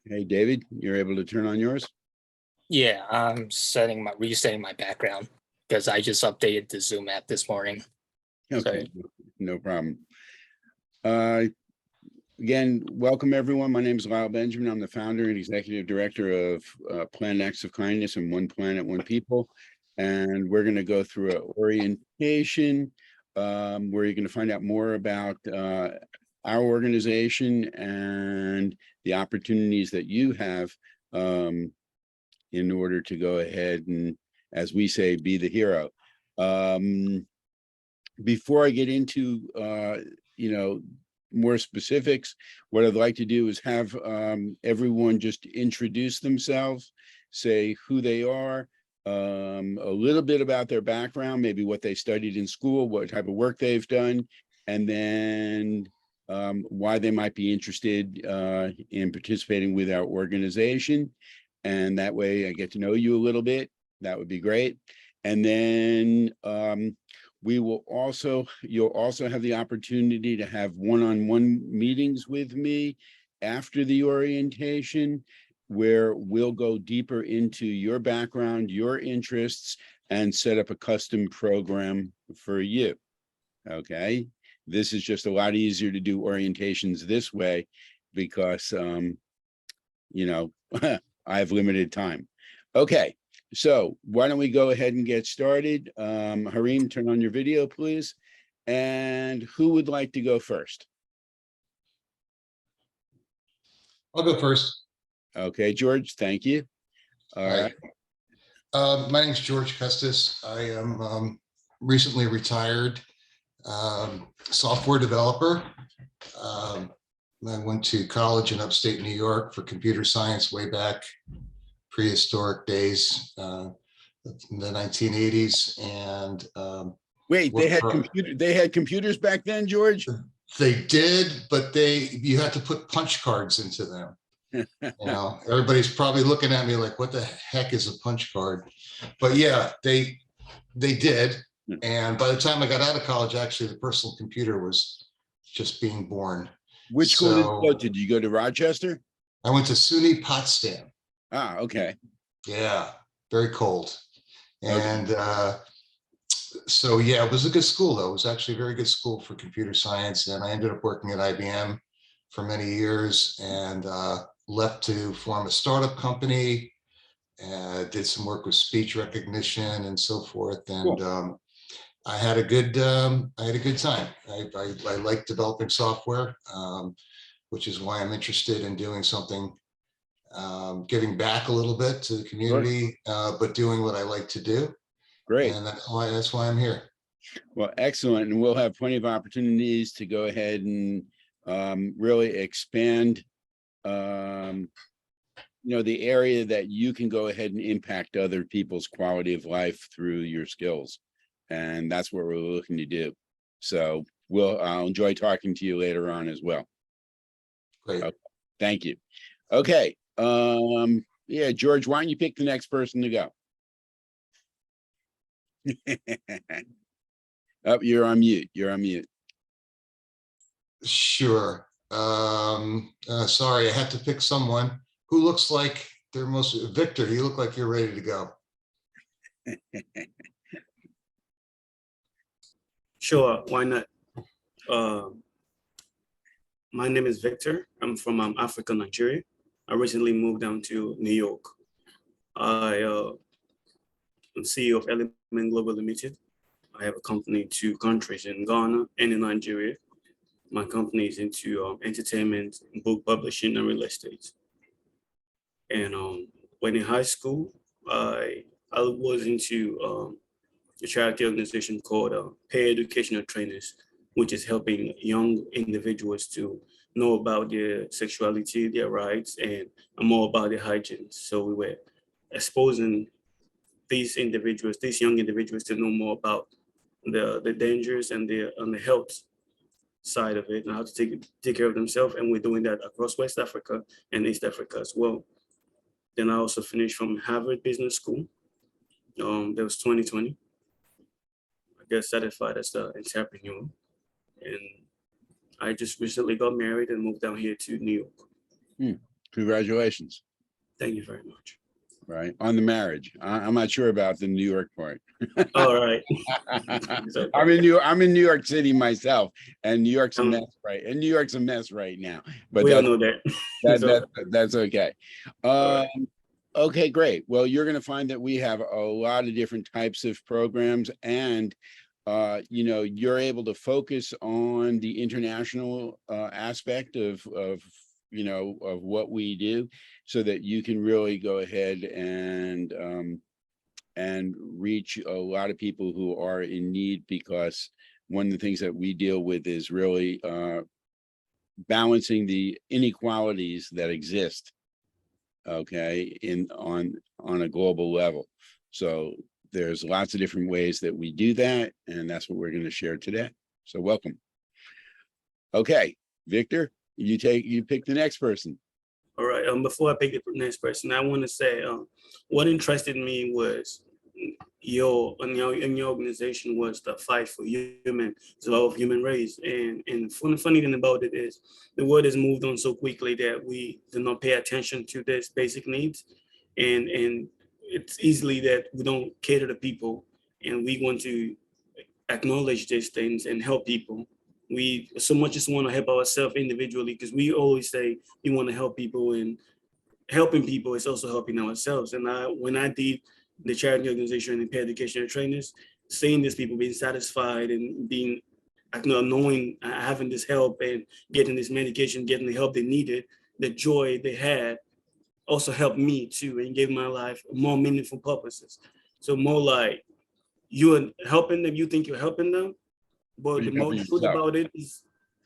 Hey, David, you're able to turn on yours? Yeah, I'm resetting my background because I just updated the Zoom app this morning. Okay, no problem. Again, welcome everyone. My name is Lyle Benjamin. I'm the founder and executive director of Plan Acts of Kindness and One Planet, One People. And we're going to go through an orientation where you're going to find out more about our organization and the opportunities that you have in order to go ahead and, as we say, be the hero. Before I get into, more specifics, what I'd like to do is have everyone just introduce themselves, say who they are, a little bit about their background, maybe what they studied in school, what type of work they've done, and then why they might be interested in participating with our organization. And that way I get to know you a little bit. That would be great. And then you'll also have the opportunity to have one-on-one meetings with me after the orientation, where we'll go deeper into your background, your interests, and set up a custom program for you. Okay. This is just a lot easier to do orientations this way because, I have limited time. Okay. So why don't we go ahead and get started? Harim, turn on your video, please. And who would like to go first? I'll go first. Okay, George, thank you. All right. My name is George Custis. I am recently retired software developer. I went to college in upstate New York for computer science way back prehistoric days, in the 1980s. And wait, they had computers back then, George? They did, but you had to put punch cards into them. Everybody's probably looking at me like, what the heck is a punch card? But yeah, they did. And by the time I got out of college, actually the personal computer was just being born. Which school did you go to? Did you go to Rochester? I went to SUNY Potsdam. Ah, okay. Yeah, very cold. And so yeah, it was a good school though. It was actually a very good school for computer science. And I ended up working at IBM for many years and left to form a startup company, did some work with speech recognition and so forth. And cool. I had a good time. I like developing software, which is why I'm interested in doing something, giving back a little bit to the community, but doing what I like to do. Great. And that's why I'm here. Well, excellent. And we'll have plenty of opportunities to go ahead and really expand the area that you can go ahead and impact other people's quality of life through your skills. And that's what we're looking to do. So I'll enjoy talking to you later on as well. Great. Okay. Thank you. Okay. Yeah, George, why don't you pick the next person to go? Oh, you're on mute. You're on mute. Sure. Sorry, I have to pick someone who looks like they're Victor, you look like you're ready to go. Sure, why not? My name is Victor. I'm from Africa, Nigeria. I recently moved down to New York. I am CEO of Element Global Limited. I have a company in 2 countries, in Ghana and in Nigeria. My company is into entertainment, book publishing, and real estate. And when in high school, I was into a charity organization called Peer Educational Trainers, which is helping young individuals to know about their sexuality, their rights, and more about their hygiene. So we were exposing these young individuals to know more about the dangers and the health side of it and how to take care of themselves. And we're doing that across West Africa and East Africa as well. Then I also finished from Harvard Business School. That was 2020. I got certified as an entrepreneur. And I just recently got married and moved down here to New York. Congratulations, Thank you very much. right? On the marriage. I'm not sure about the New York part. All right. It's okay. I'm in New York City myself, and New York's a Um, mess, right? And New York's a mess right now, but We all know that. So, that's okay. all right. Okay, great. Well, you're going to find that we have a lot of different types of programs, and you know, you're able to focus on the international aspect of you know, of what we do, so that you can really go ahead and reach a lot of people who are in need, because one of the things that we deal with is really balancing the inequalities that exist, okay, on a global level. So there's lots of different ways that we do that, and that's what we're going to share today. So welcome. Okay, Victor, you pick the next person. All right. Before I pick the next person, I want to say what interested me was in your organization was the fight for human survival of human race. And funny thing about it is the world has moved on so quickly that we do not pay attention to this basic needs. And it's easily that we don't cater to people, and we want to acknowledge these things and help people. We so much just want to help ourselves individually, because we always say we want to help people, and helping people is also helping ourselves. And when I did the charity organization and peer educational trainers, seeing these people being satisfied and being knowing having this help and getting this medication, getting the help they needed, the joy they had also helped me too, and gave my life more meaningful purposes. So more like you're helping them, you think you're helping them, but the You're more helping truth yourself. about it is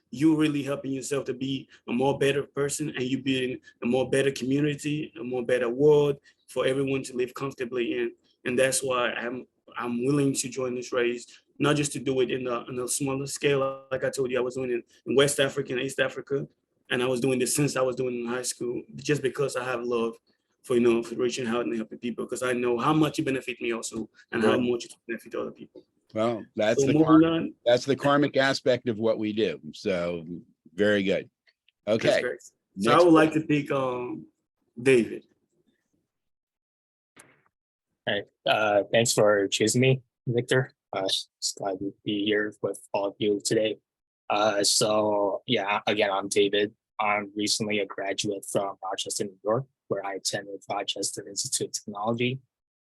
you really helping yourself to be a more better person, and you being a more better community, a more better world for everyone to live comfortably in. And that's why I'm willing to join this race, not just to do it in a smaller scale. Like I told you, I was doing it in West Africa and East Africa, and I was doing this since I was doing it in high school, just because I have love for for reaching out and helping people, because I know how much it benefit me also, and how Sure. much it benefit other people. Well, So moving on, that's the karmic aspect of what we do. So very good. that's Okay, great. So I next. would like to pick David. All right. Thanks for choosing me, Victor. Just glad to be here with all of you today. So yeah, again, I'm David. I'm recently a graduate from Rochester, New York, where I attended Rochester Institute of Technology.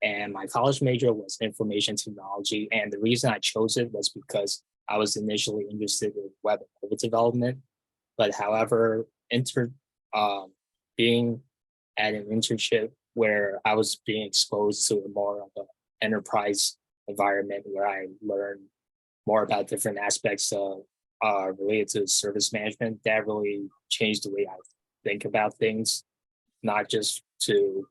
And my college major was information technology. And the reason I chose it was because I was initially interested in web and mobile development. But however, being at an internship where I was being exposed to more of an enterprise environment, where I learned more about different aspects of related to service management, that really changed the way I think about things, not just to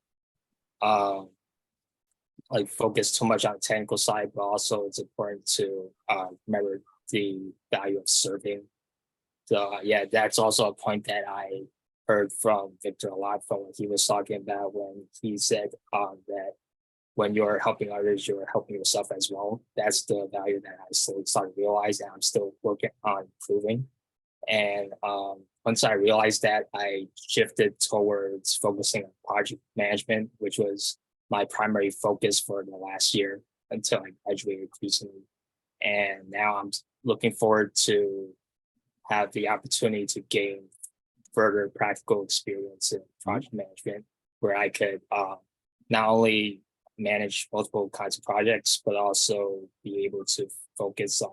like focus too much on the technical side, but also it's important to remember the value of serving. So yeah, that's also a point that I heard from Victor a lot, from what he was talking about when he said that when you're helping others, you're helping yourself as well. That's the value that I slowly started realizing. I'm still working on improving. And once I realized that, I shifted towards focusing on project management, which was my primary focus for the last year until I graduated recently. And now I'm looking forward to have the opportunity to gain further practical experience in project management, where I could not only manage multiple kinds of projects, but also be able to focus on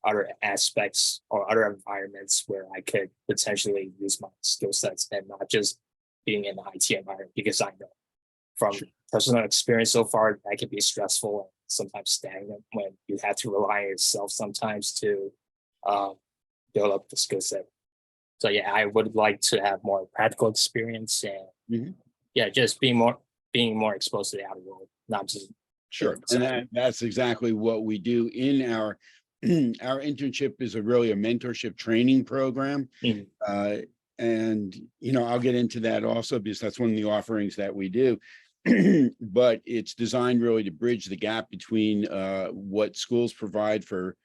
other aspects or other environments where I could potentially use my skill sets, and not just being in the IT environment, because I know from personal experience so far that can be stressful and sometimes stagnant when you have to rely on yourself sometimes to build up the skill set. So yeah, I would like to have more practical experience, and yeah, just being more exposed to the outer world, not just Sure. And that's exactly what we do in our our internship is really a mentorship training program. And you know, I'll get into that also, because that's one of the offerings that we do. But it's designed really to bridge the gap between what schools provide for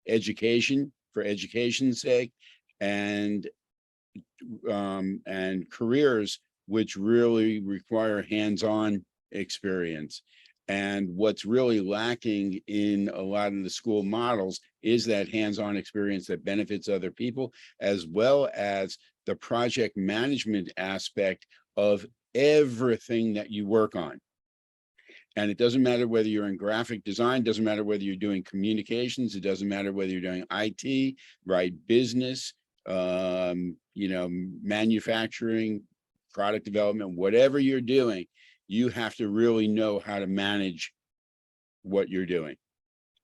education, for education's sake, and careers which really require hands-on experience. And what's really lacking in a lot of the school models is that hands-on experience that benefits other people, as well as the project management aspect of everything that you work on. And it doesn't matter whether you're in graphic design, doesn't matter whether you're doing communications, it doesn't matter whether you're doing IT, right, business, manufacturing, product development, whatever you're doing, you have to really know how to manage what you're doing.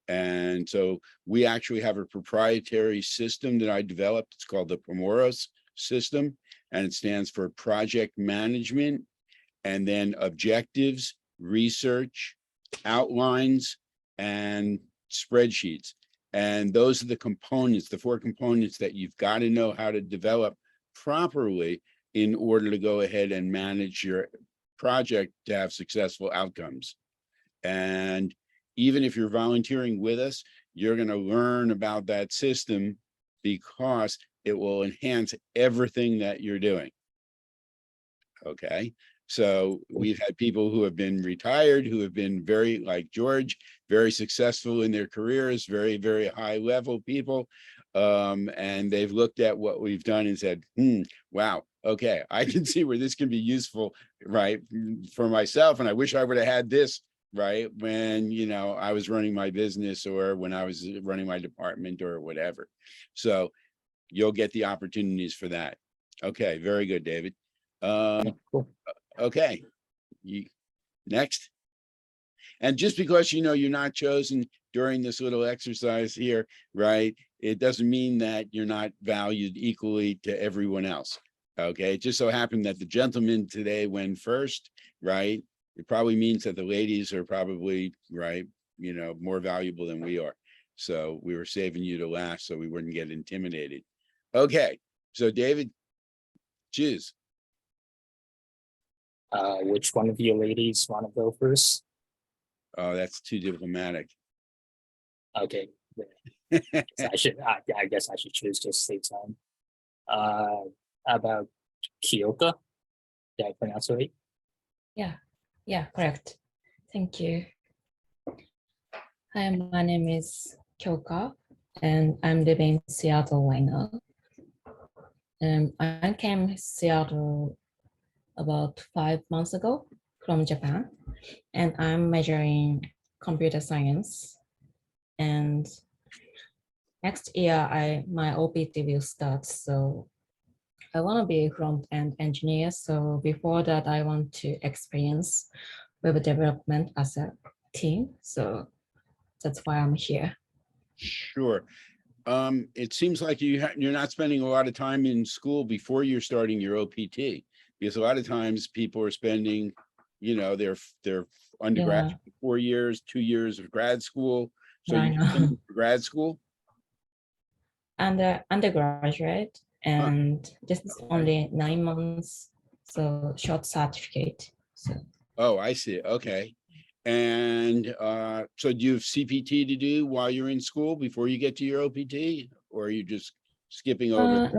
And so we actually have a proprietary system that I developed. It's called the Pomoros system, and it stands for project management, and then objectives, research, outlines, and spreadsheets. And those are the components, the 4 components that you've got to know how to develop properly in order to go ahead and manage your project to have successful outcomes. And even if you're volunteering with us, you're going to learn about that system because it will enhance everything that you're doing. Okay. So we've had people who have been retired, who have been very, like George, very successful in their careers, very, very high level people. And they've looked at what we've done and said, wow, okay, I can see where this can be useful, right, for myself. And I wish I would have had this, right, when, I was running my business or when I was running my department or whatever. So you'll get the opportunities for that. Okay, very good, David. Cool. Okay, next. And just because you're not chosen during this little exercise here, right, it doesn't mean that you're not valued equally to everyone else. Okay, it just so happened that the gentleman today went first, right? It probably means that the ladies are probably, right, more valuable than we are. So we were saving you to last so we wouldn't get intimidated. Okay, so David, choose. Which one of you ladies want to go first? Oh, that's too diplomatic. Okay. So I guess I should choose just to save time. About Kyoka. Did I pronounce it right? Yeah, correct. Thank you. Hi, my name is Kyoka, and I'm living in Seattle right now. I came to Seattle about 5 months ago from Japan, and I'm majoring computer science. And next year, my OPT will start, so I want to be a front-end engineer. So before that, I want to experience web development as a team. So that's why I'm here. Sure. It seems like you're not spending a lot of time in school before you're starting your OPT, because a lot of times people are spending, their undergraduate 4 years, 2 years of grad school. So I you know. grad school? Undergraduate, and this is only 9 months, so short certificate. So. Oh, I see. Okay. And so do you have CPT to do while you're in school before you get to your OPT, or are you just skipping over?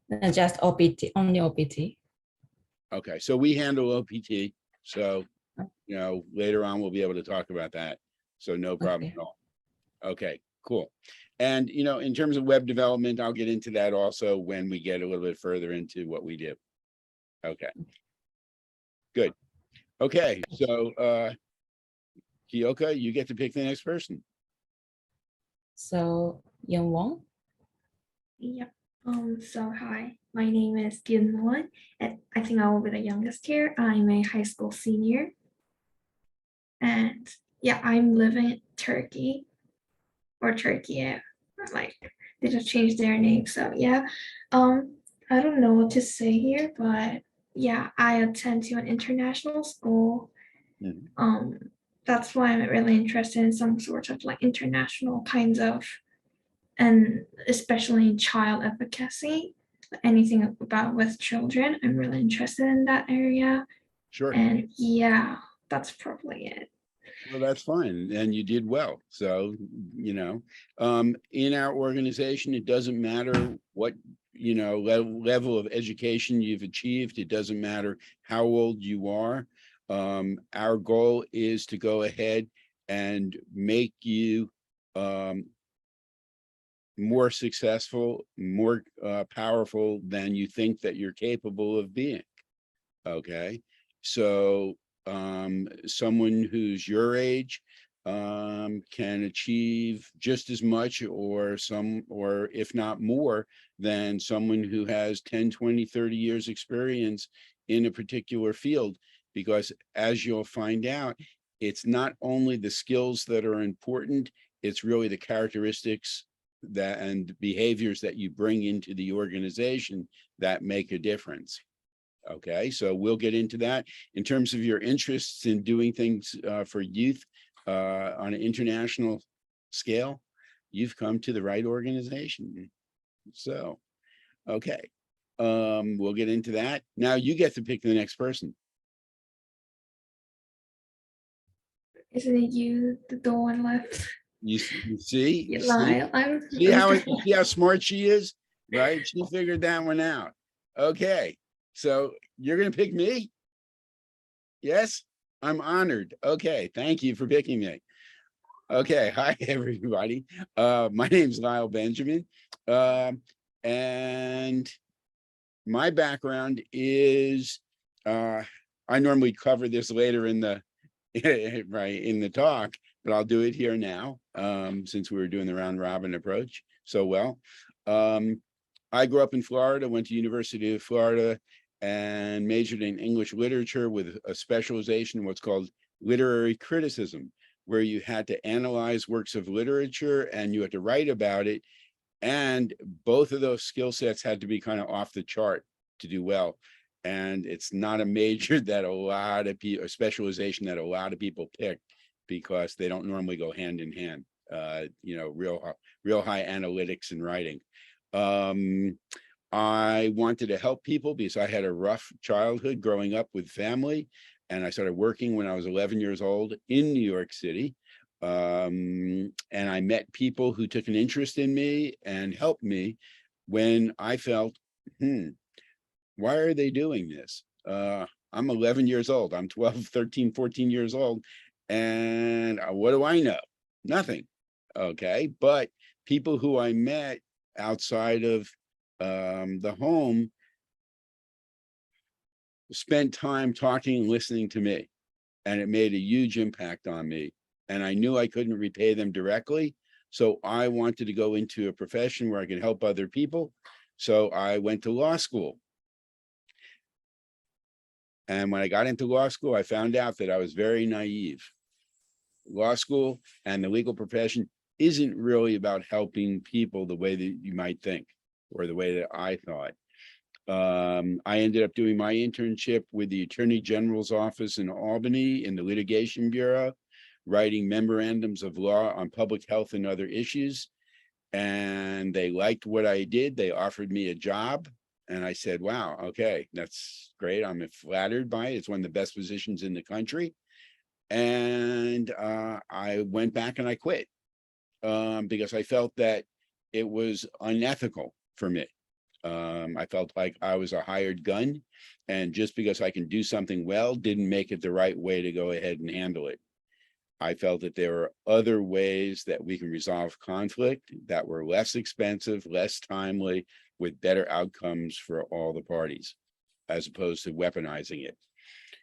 No, just OPT, only OPT. Okay, so we handle OPT. So, later on we'll be able to talk about that. So no problem at all. Okay, cool. And, in terms of web development, I'll get into that also when we get a little bit further into what we do. Okay, good. Okay, so Kyoka, you get to pick the next person. So Young Wong. Yeah. So hi, my name is Gyun Won, and I think I will be the youngest here. I'm a high school senior. And yeah, I'm living in Turkey. Or Turkey, yeah. Like they just changed their name. So yeah. I don't know what to say here, but yeah, I attend to an international school. That's why I'm really interested in some sort of like international kinds of, and especially in child advocacy, anything about with children. I'm really interested in that area. Sure. And yeah, that's probably it. Well, that's fine. And you did well. So, you know, in our organization, it doesn't matter what, you know, level of education you've achieved. It doesn't matter how old you are. Our goal is to go ahead and make you more successful, more powerful than you think that you're capable of being. Okay, so someone who's your age can achieve just as much or if not more than someone who has 10, 20, 30 years experience in a particular field, because as you'll find out, it's not only the skills that are important, it's really the characteristics that and behaviors that you bring into the organization that make a difference. Okay, so we'll get into that. In terms of your interests in doing things for youth on an international scale, you've come to the right organization. So, okay, we'll get into that. Now you get to pick the next person. Isn't it you, the one left? You see, Yeah, you see, I'm see how smart she is, right? She figured that one out. Okay, so you're gonna pick me? Yes, I'm honored. Okay, thank you for picking me. Okay, hi everybody. My name's Lyle Benjamin. And my background is I normally cover this later in the right in the talk, but I'll do it here now since we were doing the round robin approach so well. I grew up in Florida, went to University of Florida and majored in English literature with a specialization in what's called literary criticism, where you had to analyze works of literature and you had to write about it. And both of those skill sets had to be kind of off the chart to do well. And it's not a major that a lot of people, a specialization that a lot of people pick because they don't normally go hand in hand. You know, real high analytics and writing. I wanted to help people because I had a rough childhood growing up with family, and I started working when I was 11 years old in New York City. And I met people who took an interest in me and helped me when I felt, why are they doing this? I'm 11 years old. I'm 12, 13, 14 years old. And what do I know? Nothing. Okay. But people who I met outside of the home spent time talking and listening to me. And it made a huge impact on me. And I knew I couldn't repay them directly. So I wanted to go into a profession where I could help other people. So I went to law school. And when I got into law school, I found out that I was very naive. Law school and the legal profession isn't really about helping people the way that you might think, or the way that I thought. I ended up doing my internship with the Attorney General's office in Albany in the Litigation Bureau, writing memorandums of law on public health and other issues. And they liked what I did. They offered me a job. And I said, wow, okay, that's great. I'm flattered by it. It's one of the best positions in the country. And I went back and I quit because I felt that it was unethical for me. I felt like I was a hired gun, and just because I can do something well didn't make it the right way to go ahead and handle it. I felt that there were other ways that we can resolve conflict that were less expensive, less timely, with better outcomes for all the parties, as opposed to weaponizing it.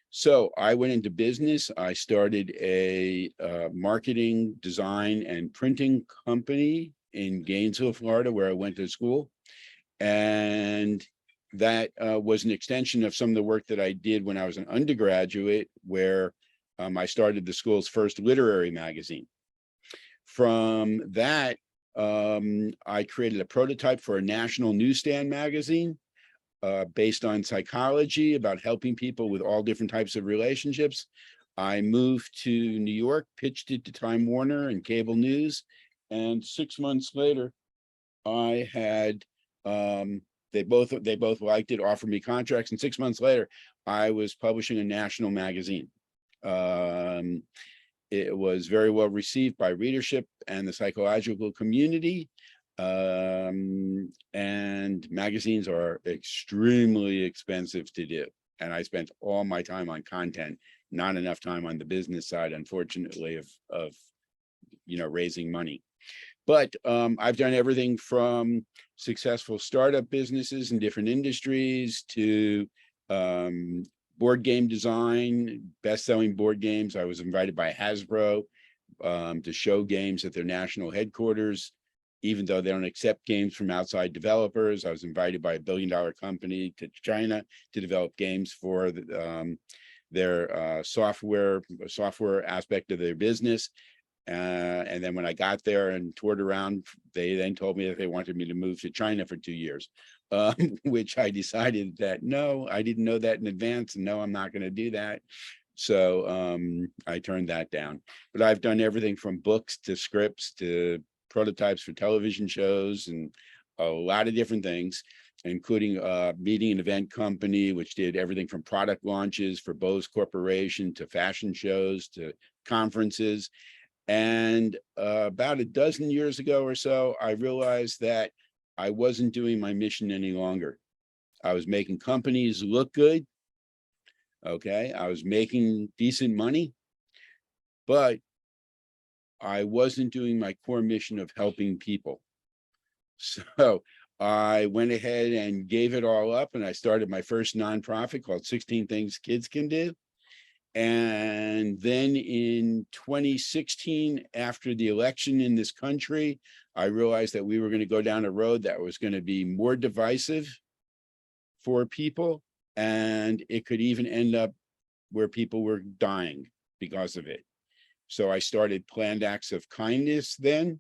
So I went into business. I started a marketing, design, and printing company in Gainesville, Florida, where I went to school. And that was an extension of some of the work that I did when I was an undergraduate, where I started the school's first literary magazine. From that, I created a prototype for a national newsstand magazine based on psychology, about helping people with all different types of relationships. I moved to New York, pitched it to Time Warner and cable news, and 6 months later, I had they both liked it, offered me contracts, and 6 months later, I was publishing a national magazine. It was very well received by readership and the psychological community. And magazines are extremely expensive to do. And I spent all my time on content, not enough time on the business side, unfortunately, of raising money. But I've done everything from successful startup businesses in different industries to board game design, best-selling board games. I was invited by Hasbro to show games at their national headquarters, even though they don't accept games from outside developers. I was invited by a billion-dollar company to China to develop games for their software aspect of their business. And then when I got there and toured around, they then told me that they wanted me to move to China for 2 years, which I decided that no, I didn't know that in advance, and no, I'm not going to do that. So I turned that down. But I've done everything from books to scripts to prototypes for television shows and a lot of different things, including meeting an event company, which did everything from product launches for Bose Corporation to fashion shows to conferences. And about a dozen years ago or so, I realized that I wasn't doing my mission any longer. I was making companies look good. Okay, I was making decent money, but I wasn't doing my core mission of helping people. So I went ahead and gave it all up, and I started my first nonprofit called 16 Things Kids Can Do. And then in 2016, after the election in this country, I realized that we were going to go down a road that was going to be more divisive for people, and it could even end up where people were dying because of it. So I started Planned Acts of Kindness then,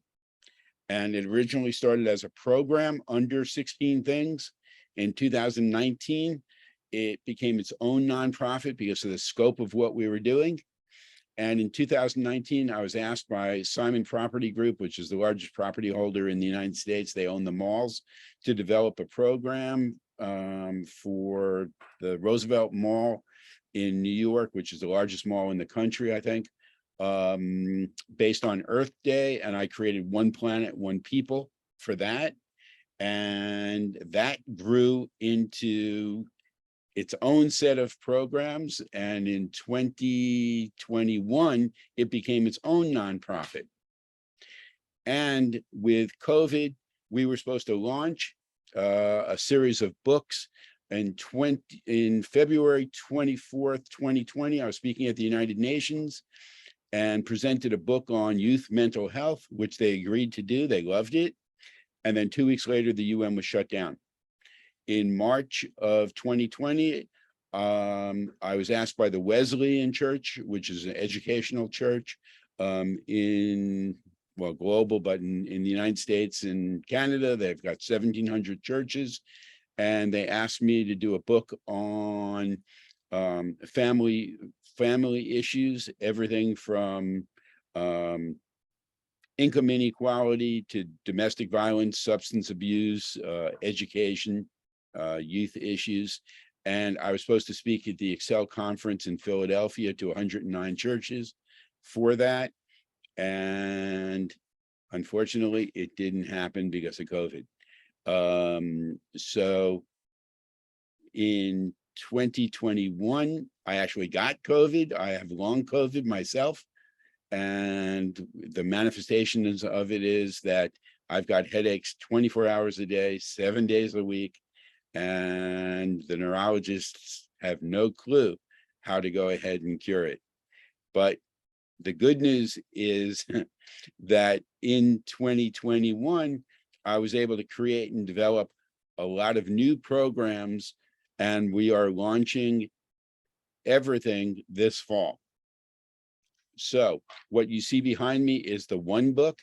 and it originally started as a program under 16 Things. In 2019, it became its own nonprofit because of the scope of what we were doing. And in 2019, I was asked by Simon Property Group, which is the largest property holder in the United States. They own the malls, to develop a program for the Roosevelt Mall in New York, which is the largest mall in the country, I think, based on Earth Day. And I created One Planet, One People for that. And that grew into its own set of programs. And in 2021, it became its own nonprofit. And with COVID, we were supposed to launch a series of books. In February 24th, 2020, I was speaking at the United Nations and presented a book on youth mental health, which they agreed to do. They loved it. And then 2 weeks later, the UN was shut down. In March of 2020, I was asked by the Wesleyan Church, which is an educational church global, but in the United States and Canada, they've got 1,700 churches. And they asked me to do a book on family issues, everything from income inequality to domestic violence, substance abuse, education, youth issues. And I was supposed to speak at the Excel conference in Philadelphia to 109 churches for that. And unfortunately, it didn't happen because of COVID. So in 2021, I actually got COVID. I have long COVID myself. And the manifestations of it is that I've got headaches 24 hours a day, 7 days a week. And the neurologists have no clue how to go ahead and cure it. But the good news is that in 2021, I was able to create and develop a lot of new programs, and we are launching everything this fall. So what you see behind me is the one book.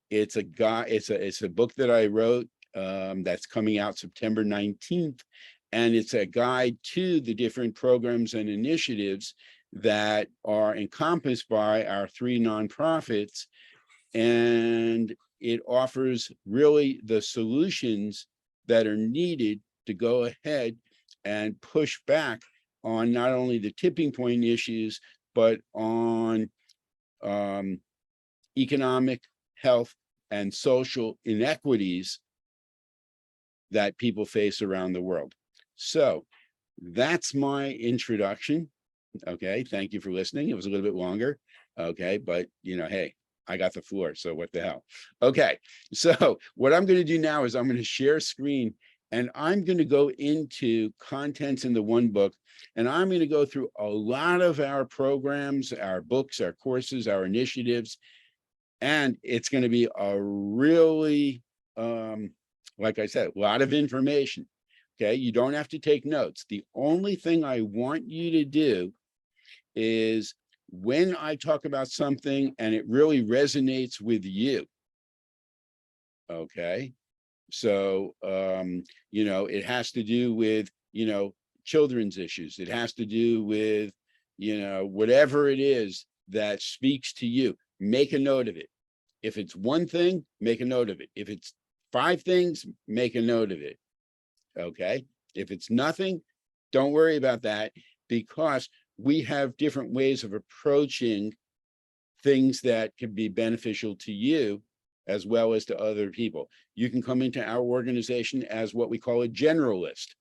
It's a book that I wrote that's coming out September 19th. And it's a guide to the different programs and initiatives that are encompassed by our 3 nonprofits. And it offers really the solutions that are needed to go ahead and push back on not only the tipping point issues, but on economic, health, and social inequities that people face around the world. So that's my introduction. Okay, thank you for listening. It was a little bit longer. Okay, but hey, I got the floor, so what the hell? Okay, so what I'm going to do now is I'm going to share screen, and I'm going to go into contents in the one book, and I'm going to go through a lot of our programs, our books, our courses, our initiatives, and it's going to be a really, like I said, a lot of information. Okay, you don't have to take notes. The only thing I want you to do is when I talk about something and it really resonates with you. Okay, so it has to do with children's issues. It has to do with whatever it is that speaks to you. Make a note of it. If it's one thing, make a note of it. If it's 5 things, make a note of it. Okay, if it's nothing, don't worry about that, because we have different ways of approaching things that can be beneficial to you as well as to other people. You can come into our organization as what we call a generalist,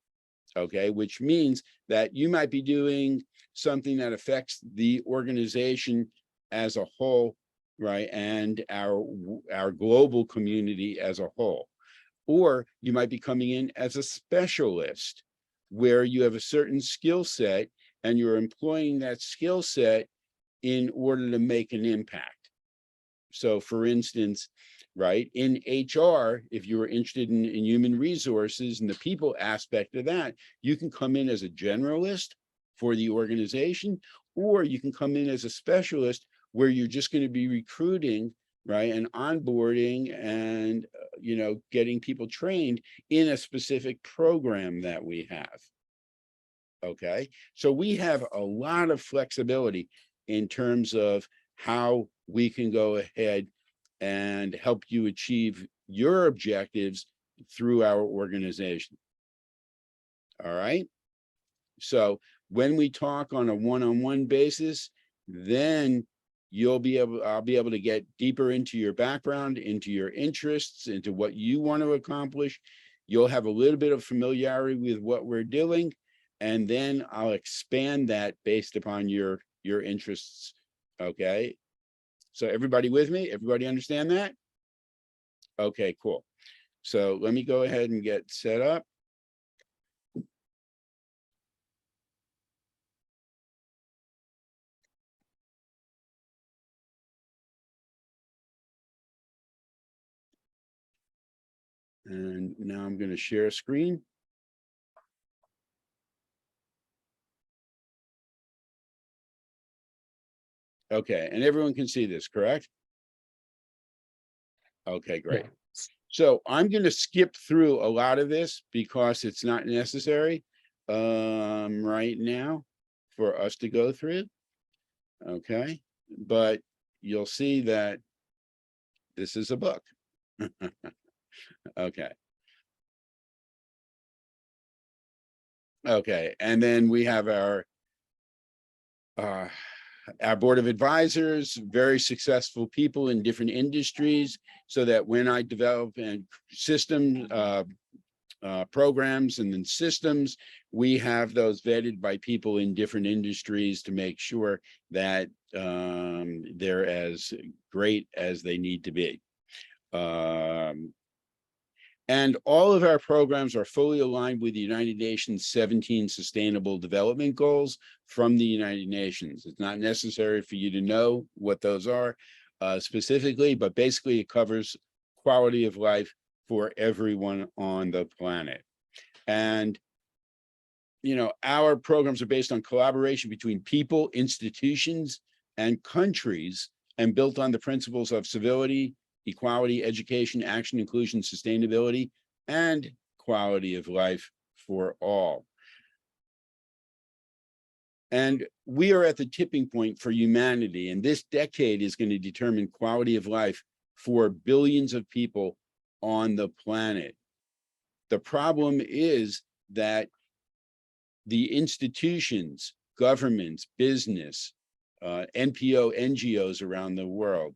okay, which means that you might be doing something that affects the organization as a whole, right, and our global community as a whole. Or you might be coming in as a specialist where you have a certain skill set and you're employing that skill set in order to make an impact. So for instance, right, in HR, if you were interested in human resources and the people aspect of that, you can come in as a generalist for the organization, or you can come in as a specialist where you're just going to be recruiting, right, and onboarding and getting people trained in a specific program that we have. Okay, so we have a lot of flexibility in terms of how we can go ahead and help you achieve your objectives through our organization. All right, so when we talk on a one-on-one basis, then I'll be able to get deeper into your background, into your interests, into what you want to accomplish. You'll have a little bit of familiarity with what we're doing, and then I'll expand that based upon your interests. Okay, so everybody with me? Everybody understand that? Okay, cool. So let me go ahead and get set up. And now I'm going to share a screen. Okay, and everyone can see this, correct? Okay, great. Yeah. So I'm going to skip through a lot of this because it's not necessary right now for us to go through. Okay, but you'll see that this is a book. Okay. Okay, and then we have our board of advisors, very successful people in different industries, so that when I develop and system programs and then systems, we have those vetted by people in different industries to make sure that they're as great as they need to be. And all of our programs are fully aligned with the United Nations 17 Sustainable Development Goals from the United Nations. It's not necessary for you to know what those are specifically, but basically it covers quality of life for everyone on the planet. And our programs are based on collaboration between people, institutions, and countries, and built on the principles of civility, equality, education, action, inclusion, sustainability, and quality of life for all. And we are at the tipping point for humanity, and this decade is going to determine quality of life for billions of people on the planet. The problem is that the institutions, governments, business, NPO, NGOs around the world,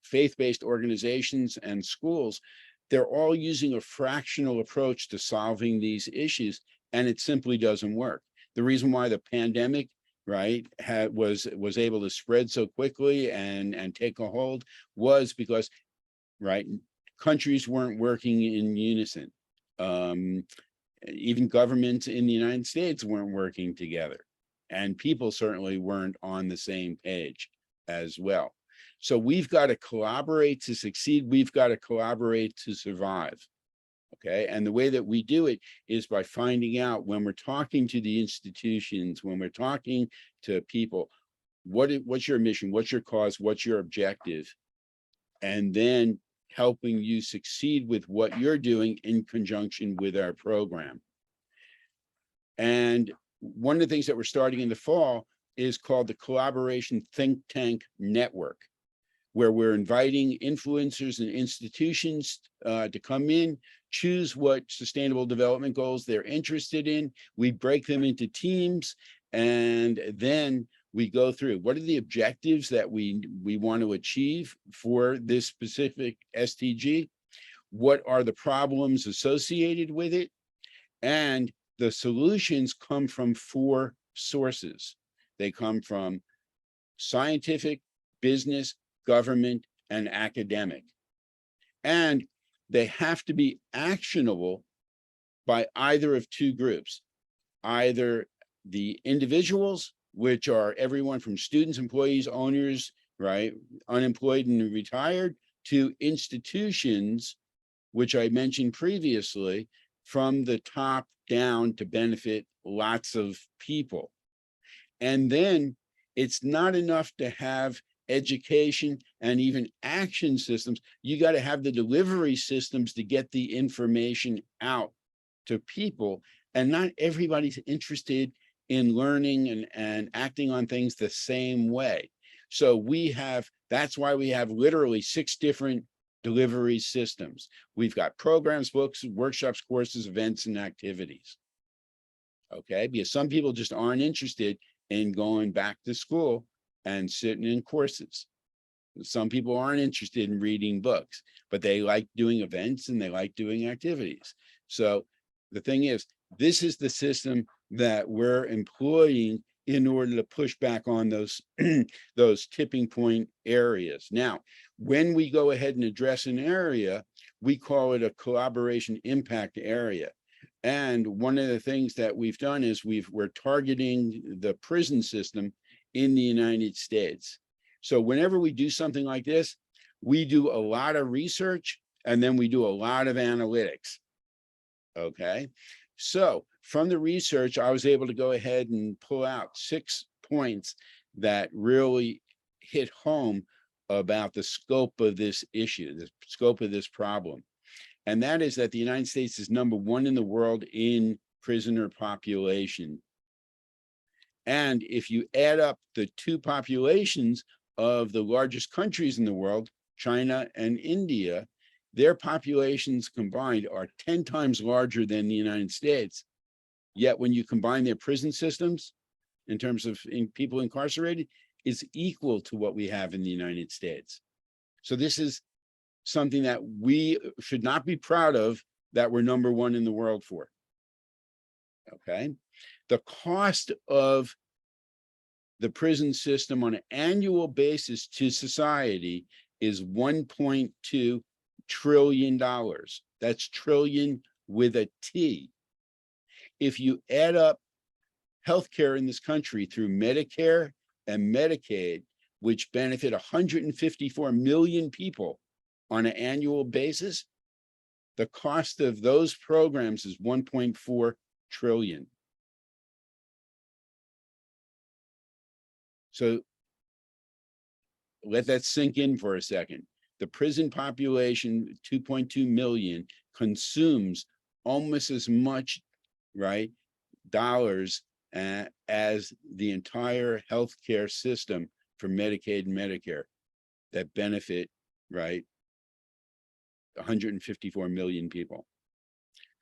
faith-based organizations and schools, they're all using a fractional approach to solving these issues, and it simply doesn't work. The reason why the pandemic, right, was able to spread so quickly and take a hold was because, right, countries weren't working in unison. Even governments in the United States weren't working together, and people certainly weren't on the same page as well. So we've got to collaborate to succeed. We've got to collaborate to survive. Okay. And the way that we do it is by finding out, when we're talking to the institutions, when we're talking to people, what's your mission? What's your cause? What's your objective? And then helping you succeed with what you're doing in conjunction with our program. And one of the things that we're starting in the fall is called the Collaboration Think Tank Network, where we're inviting influencers and institutions to come in, choose what sustainable development goals they're interested in. We break them into teams, and then we go through what are the objectives that we want to achieve for this specific SDG, what are the problems associated with it, and the solutions come from 4 sources. They come from scientific, business, government, and academic. And they have to be actionable by either of 2 groups, either the individuals, which are everyone from students, employees, owners, right, unemployed and retired, to institutions, which I mentioned previously, from the top down to benefit lots of people. And then it's not enough to have education and even action systems. You got to have the delivery systems to get the information out to people. And not everybody's interested in learning and acting on things the same way. So that's why we have literally 6 different delivery systems. We've got programs, books, workshops, courses, events, and activities. Okay, because some people just aren't interested in going back to school and sitting in courses. Some people aren't interested in reading books, but they like doing events and they like doing activities. So the thing is, this is the system that we're employing in order to push back on those those tipping point areas. Now, when we go ahead and address an area, we call it a collaboration impact area. And one of the things that we've done is we're targeting the prison system in the United States. So whenever we do something like this, we do a lot of research and then we do a lot of analytics. Okay. So from the research, I was able to go ahead and pull out 6 points that really hit home about the scope of this issue, the scope of this problem. And that is that the United States is #1 in the world in prisoner population. And if you add up the 2 populations of the largest countries in the world, China and India, their populations combined are 10 times larger than the United States. Yet when you combine their prison systems, in terms of people incarcerated, is equal to what we have in the United States. So this is something that we should not be proud of, that we're #1 in the world for. Okay. The cost of the prison system on an annual basis to society is $1.2 trillion. That's trillion with a T. If you add up healthcare in this country through Medicare and Medicaid, which benefit 154 million people on an annual basis, the cost of those programs is 1.4 trillion. So let that sink in for a second. The prison population, 2.2 million, consumes almost as much, right, dollars as the entire healthcare system for Medicaid and Medicare that benefit, right, 154 million people.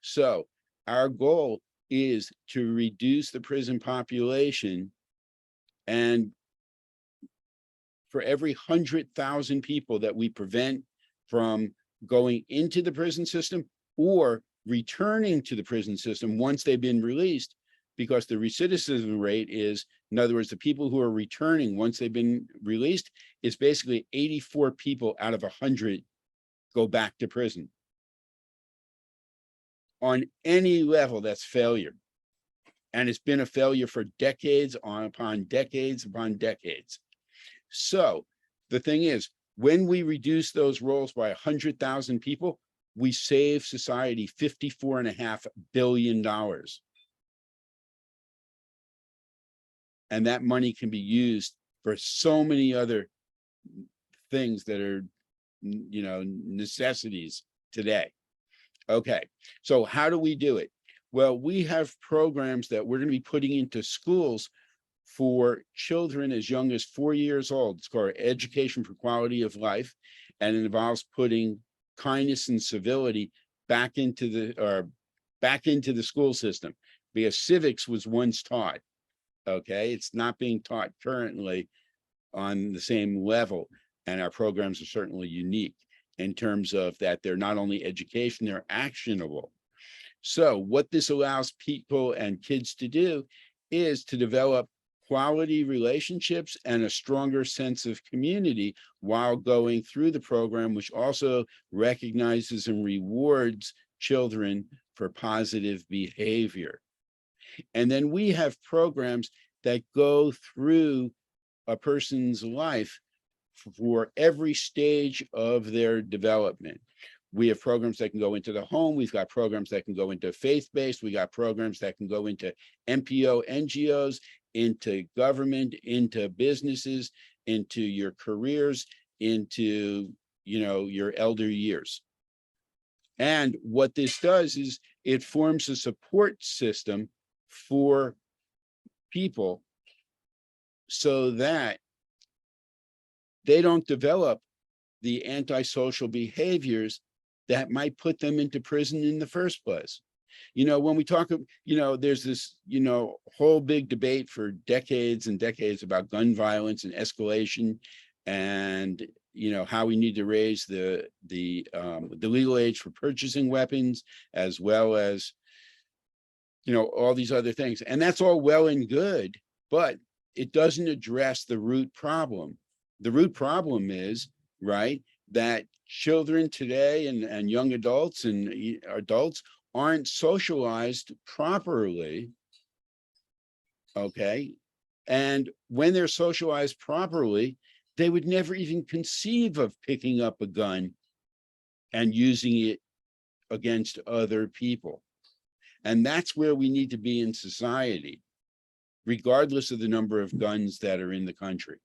So our goal is to reduce the prison population And for every 100,000 people that we prevent from going into the prison system or returning to the prison system once they've been released, because the recidivism rate is, in other words, the people who are returning once they've been released is basically 84 people out of 100 go back to prison. On any level, that's failure. And it's been a failure for decades upon decades upon decades. So the thing is, when we reduce those rolls by 100,000 people, we save society $54.5 billion. And that money can be used for so many other things that are, necessities today. Okay, so how do we do it? Well, we have programs that we're going to be putting into schools for children as young as 4 years old. It's called Education for Quality of Life, and it involves putting kindness and civility back into the school system, because civics was once taught. Okay, it's not being taught currently on the same level, and our programs are certainly unique in terms of that they're not only education, they're actionable. So what this allows people and kids to do is to develop quality relationships and a stronger sense of community while going through the program, which also recognizes and rewards children for positive behavior. And then we have programs that go through a person's life for every stage of their development. We have programs that can go into the home. We've got programs that can go into faith-based. We got programs that can go into NPO, NGOs, into government, into businesses, into your careers, into, your elder years. And what this does is it forms a support system for people so that they don't develop the antisocial behaviors that might put them into prison in the first place. When we talk, there's this, whole big debate for decades and decades about gun violence and escalation, and how we need to raise the legal age for purchasing weapons, as well as all these other things. And that's all well and good, but it doesn't address the root problem. The root problem is, right, that children today and young adults and adults aren't socialized properly. Okay. And when they're socialized properly, they would never even conceive of picking up a gun and using it against other people. And that's where we need to be in society, regardless of the number of guns that are in the country,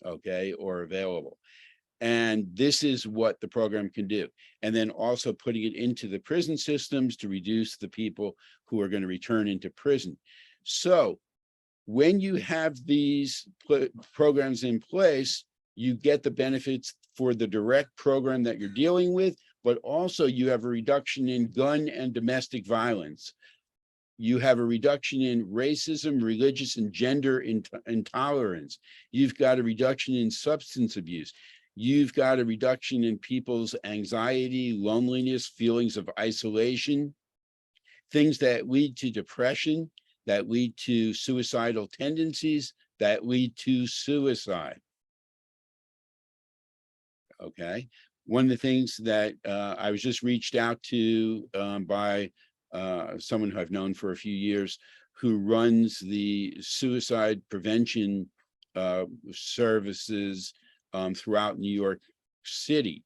okay, or available. And this is what the program can do. And then also putting it into the prison systems to reduce the people who are going to return into prison. So when you have these programs in place, you get the benefits for the direct program that you're dealing with, but also you have a reduction in gun and domestic violence. You have a reduction in racism, religious and gender intolerance. You've got a reduction in substance abuse. You've got a reduction in people's anxiety, loneliness, feelings of isolation, things that lead to depression, that lead to suicidal tendencies, that lead to suicide. Okay. One of the things that I was just reached out to by someone who I've known for a few years, who runs the suicide prevention services throughout New York City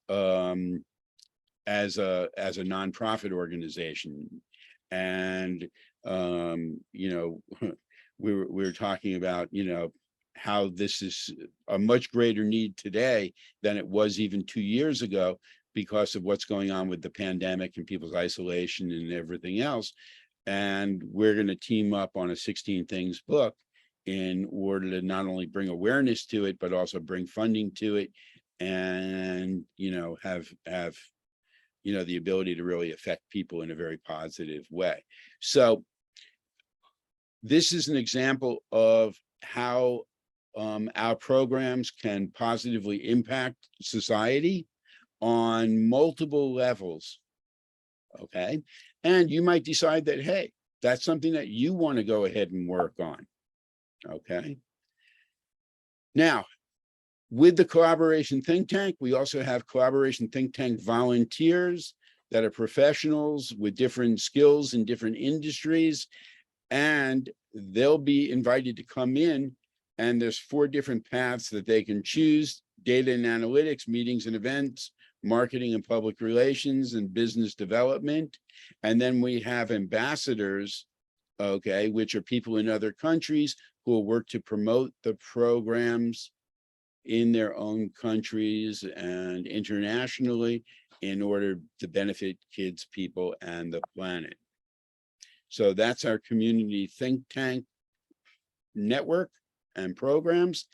as a nonprofit organization. And we were talking about how this is a much greater need today than it was even 2 years ago, because of what's going on with the pandemic and people's isolation and everything else. And we're going to team up on a 16 Things book in order to not only bring awareness to it, but also bring funding to it, and have the ability to really affect people in a very positive way. So this is an example of how our programs can positively impact society on multiple levels. Okay. And you might decide that, hey, that's something that you want to go ahead and work on. Okay. Now, with the collaboration think tank, we also have collaboration think tank volunteers that are professionals with different skills in different industries, and they'll be invited to come in. And there's 4 different paths that they can choose: data and analytics, meetings and events, marketing and public relations, and business development. And then we have ambassadors, okay, which are people in other countries who will work to promote the programs in their own countries and internationally in order to benefit kids, people, and the planet. So that's our community think tank network and programs.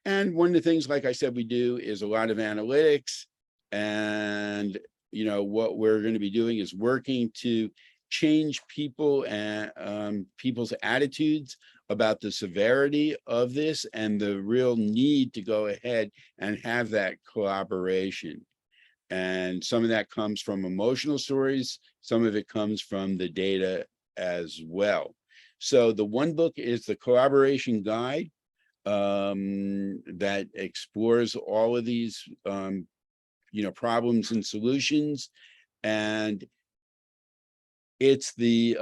And one of the things, like I said, we do is a lot of analytics. And, you know, what we're going to be doing is working to change people and people's attitudes about the severity of this and the real need to go ahead and have that collaboration. And some of that comes from emotional stories. Some of it comes from the data as well. So the one book is the Collaboration Guide that explores all of these problems and solutions. And it's the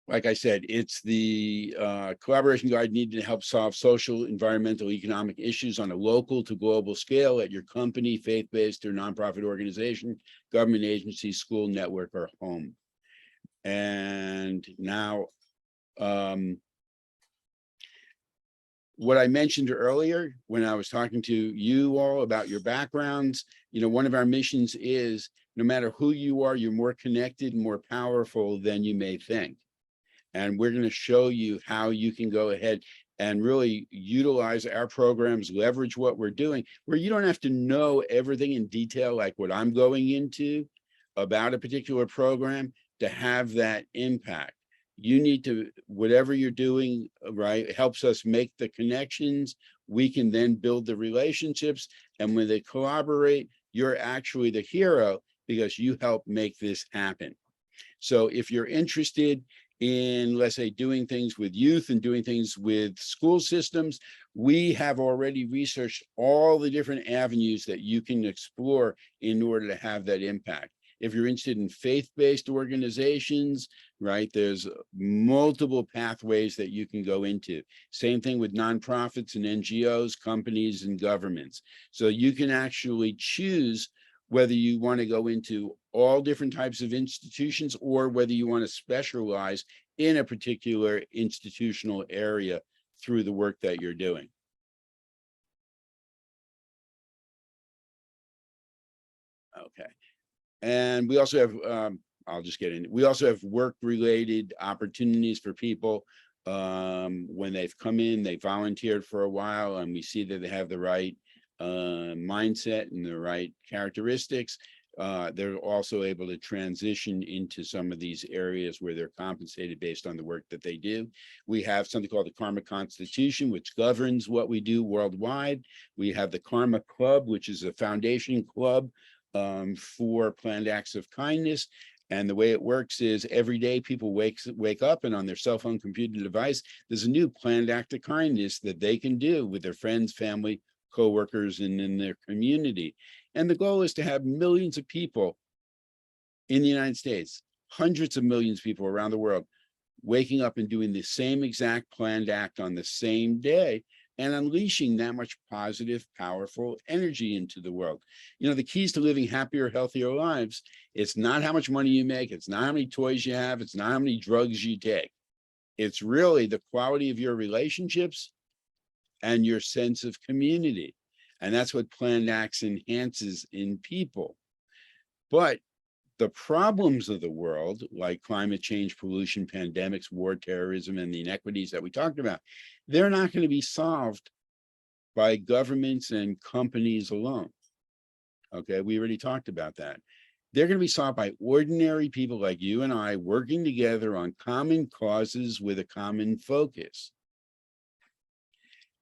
like I said, it's the collaboration guide needed to help solve social, environmental, economic issues on a local to global scale at your company, faith-based or nonprofit organization, government agency, school, network, or home. And now, what I mentioned earlier when I was talking to you all about your backgrounds, one of our missions is no matter who you are, you're more connected and more powerful than you may think. And we're going to show you how you can go ahead and really utilize our programs, leverage what we're doing, where you don't have to know everything in detail, like what I'm going into about a particular program to have that impact. You need to, whatever you're doing, right, helps us make the connections. We can then build the relationships. And when they collaborate, you're actually the hero because you help make this happen. So if you're interested in, let's say, doing things with youth and doing things with school systems, we have already researched all the different avenues that you can explore in order to have that impact. If you're interested in faith-based organizations, right, there's multiple pathways that you can go into. Same thing with nonprofits and NGOs, companies and governments. So you can actually choose whether you want to go into all different types of institutions or whether you want to specialize in a particular institutional area through the work that you're doing. Okay. And we also have, I'll just get in. We also have work-related opportunities for people when they've come in, they volunteered for a while, and we see that they have the right mindset and the right characteristics. They're also able to transition into some of these areas where they're compensated based on the work that they do. We have something called the Karma Constitution, which governs what we do worldwide. We have the Karma Club, which is a foundation club for planned acts of kindness. And the way it works is every day people wake up and on their cell phone computer device, there's a new planned act of kindness that they can do with their friends, family, co-workers, and in their community. And the goal is to have millions of people in the United States, hundreds of millions of people around the world, waking up and doing the same exact planned act on the same day and unleashing that much positive, powerful energy into the world. The keys to living happier, healthier lives, it's not how much money you make, it's not how many toys you have, it's not how many drugs you take. It's really the quality of your relationships and your sense of community. And that's what planned acts enhances in people. But the problems of the world, like climate change, pollution, pandemics, war, terrorism, and the inequities that we talked about, they're not going to be solved by governments and companies alone. Okay, we already talked about that. They're going to be solved by ordinary people like you and I working together on common causes with a common focus.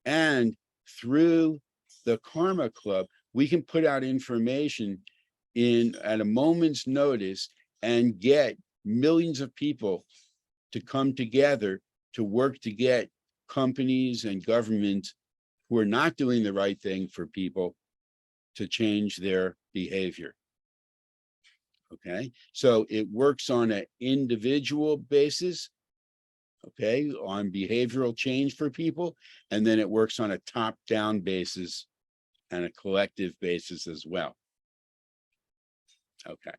And through the Karma Club, we can put out information at a moment's notice and get millions of people to come together to work to get companies and governments who are not doing the right thing for people to change their behavior. Okay, so it works on an individual basis, okay, on behavioral change for people, and then it works on a top-down basis and a collective basis as well. Okay.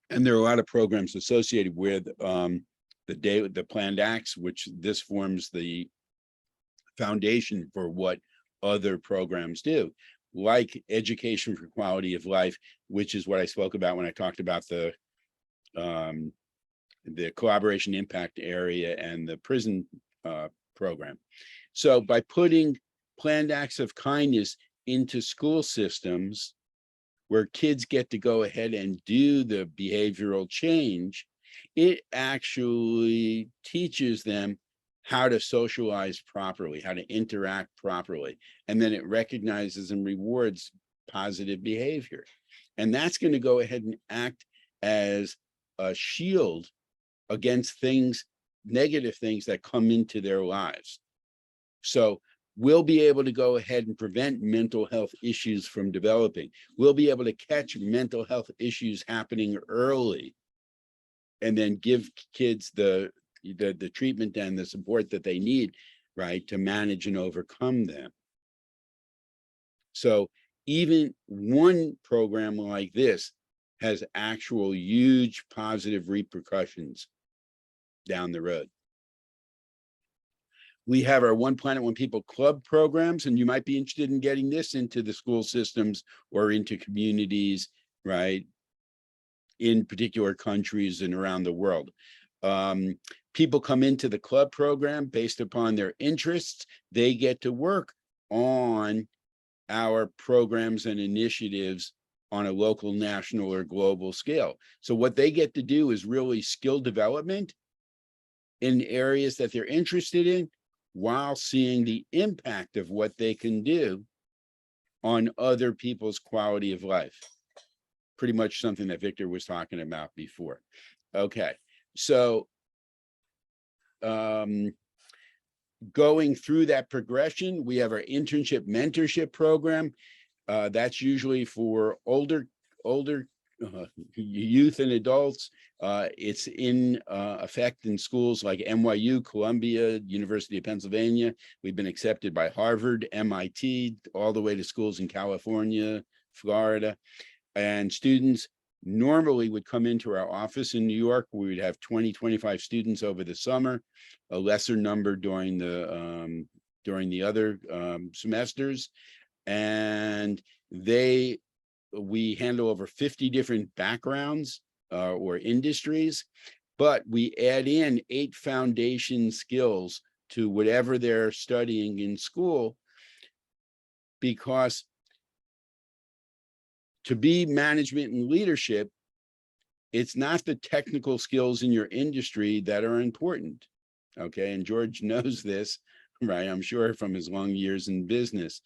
And there are a lot of programs associated with the planned acts, which this forms the foundation for what other programs do, like education for quality of life, which is what I spoke about when I talked about the collaboration impact area and the prison program. So by putting planned acts of kindness into school systems where kids get to go ahead and do the behavioral change, it actually teaches them how to socialize properly, how to interact properly. And then it recognizes and rewards positive behavior. And that's going to go ahead and act as a shield against things, negative things that come into their lives. So we'll be able to go ahead and prevent mental health issues from developing. We'll be able to catch mental health issues happening early and then give kids the treatment and the support that they need, right, to manage and overcome them. So even one program like this has actual huge positive repercussions down the road. We have our One Planet, One People Club programs, and you might be interested in getting this into the school systems or into communities, right, in particular countries and around the world. People come into the club program based upon their interests. They get to work on our programs and initiatives on a local, national, or global scale. So what they get to do is really skill development in areas that they're interested in, while seeing the impact of what they can do on other people's quality of life. Pretty much something that Victor was talking about before. Okay, so going through that progression, we have our internship mentorship program. That's usually for older youth and adults. It's in effect in schools like NYU, Columbia, University of Pennsylvania. We've been accepted by Harvard, MIT, all the way to schools in California, Florida. And students normally would come into our office in New York. We would have 20, 25 students over the summer, a lesser number during the other semesters. And we handle over 50 different backgrounds or industries, but we add in 8 foundation skills to whatever they're studying in school, because to be management and leadership, it's not the technical skills in your industry that are important. Okay, and George knows this, right? I'm sure from his long years in business.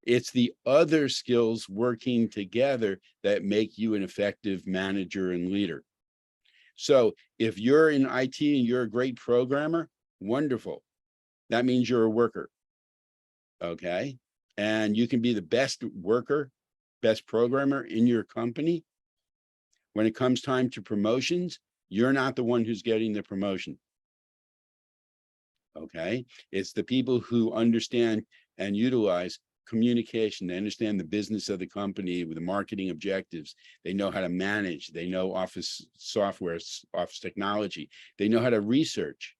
It's the other skills working together that make you an effective manager and leader. So if you're in IT and you're a great programmer, wonderful. That means you're a worker. Okay. And you can be the best worker, best programmer in your company. When it comes time to promotions, you're not the one who's getting the promotion. Okay. It's the people who understand and utilize communication. They understand the business of the company with the marketing objectives. They know how to manage. They know office software, office technology. They know how to research.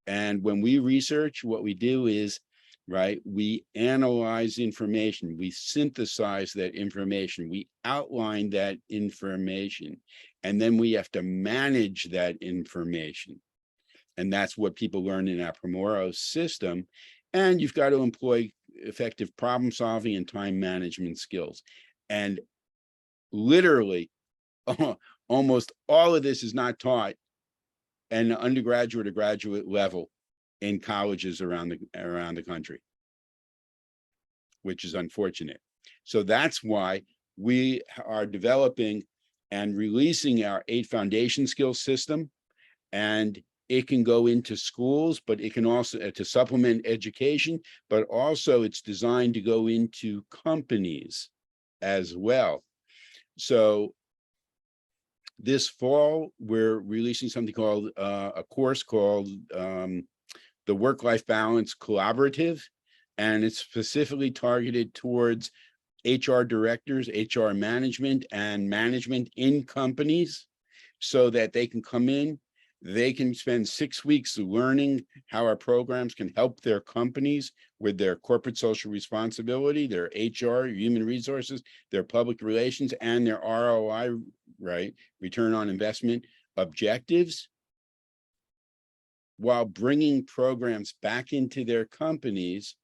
And when we research, what we do is, right, we analyze information. We synthesize that information. We outline that information. And then we have to manage that information. And that's what people learn in our Promoro system. And you've got to employ effective problem solving and time management skills. And literally almost all of this is not taught at an undergraduate or graduate level in colleges around the country, which is unfortunate. So that's why we are developing and releasing our 8 foundation skills system, and it can go into schools, but it can also to supplement education, but also it's designed to go into companies as well. So this fall, we're releasing something called a course called the Work-Life Balance Collaborative, and it's specifically targeted towards HR directors, HR management, and management in companies, so that they can come in, they can spend 6 weeks learning how our programs can help their companies with their corporate social responsibility, their HR, human resources, their public relations, and their ROI, right, return on investment objectives, while bringing programs back into their companies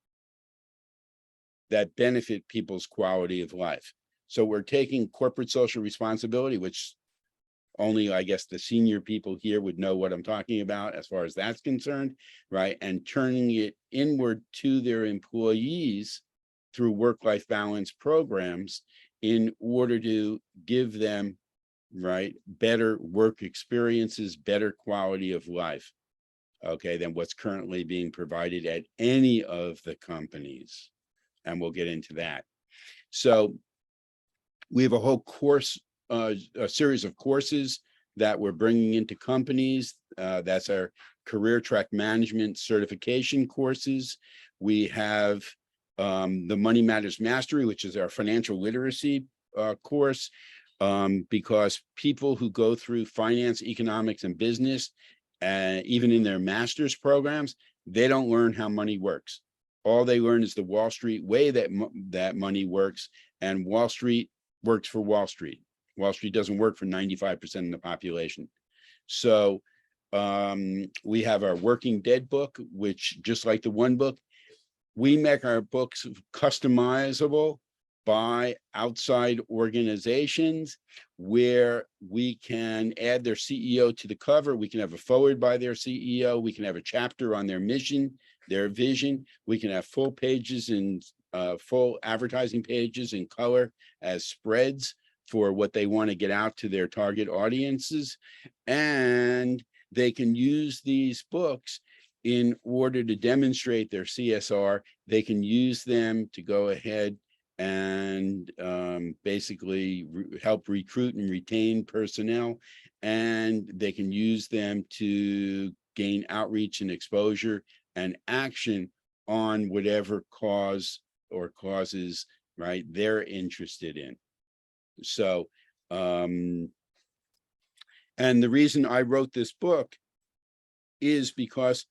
that benefit people's quality of life. So we're taking corporate social responsibility, which only, I guess, the senior people here would know what I'm talking about as far as that's concerned, right? And turning it inward to their employees through work-life balance programs in order to give them, right, better work experiences, better quality of life, okay, than what's currently being provided at any of the companies. And we'll get into that. So we have a whole course, a series of courses that we're bringing into companies. That's our career track management certification courses. We have the Money Matters Mastery, which is our financial literacy course, because people who go through finance, economics, and business, even in their master's programs, they don't learn how money works. All they learn is the Wall Street way that money works, and Wall Street works for Wall Street. Wall Street doesn't work for 95% of the population. So we have our Working Dead book, which, just like the one book, we make our books customizable by outside organizations, where we can add their CEO to the cover. We can have a foreword by their CEO. We can have a chapter on their mission, their vision. We can have full pages and full advertising pages in color as spreads for what they want to get out to their target audiences. And they can use these books in order to demonstrate their CSR. They can use them to go ahead and basically help recruit and retain personnel. And they can use them to gain outreach and exposure and action on whatever cause or causes, right, they're interested in. So, and the reason I wrote this book is because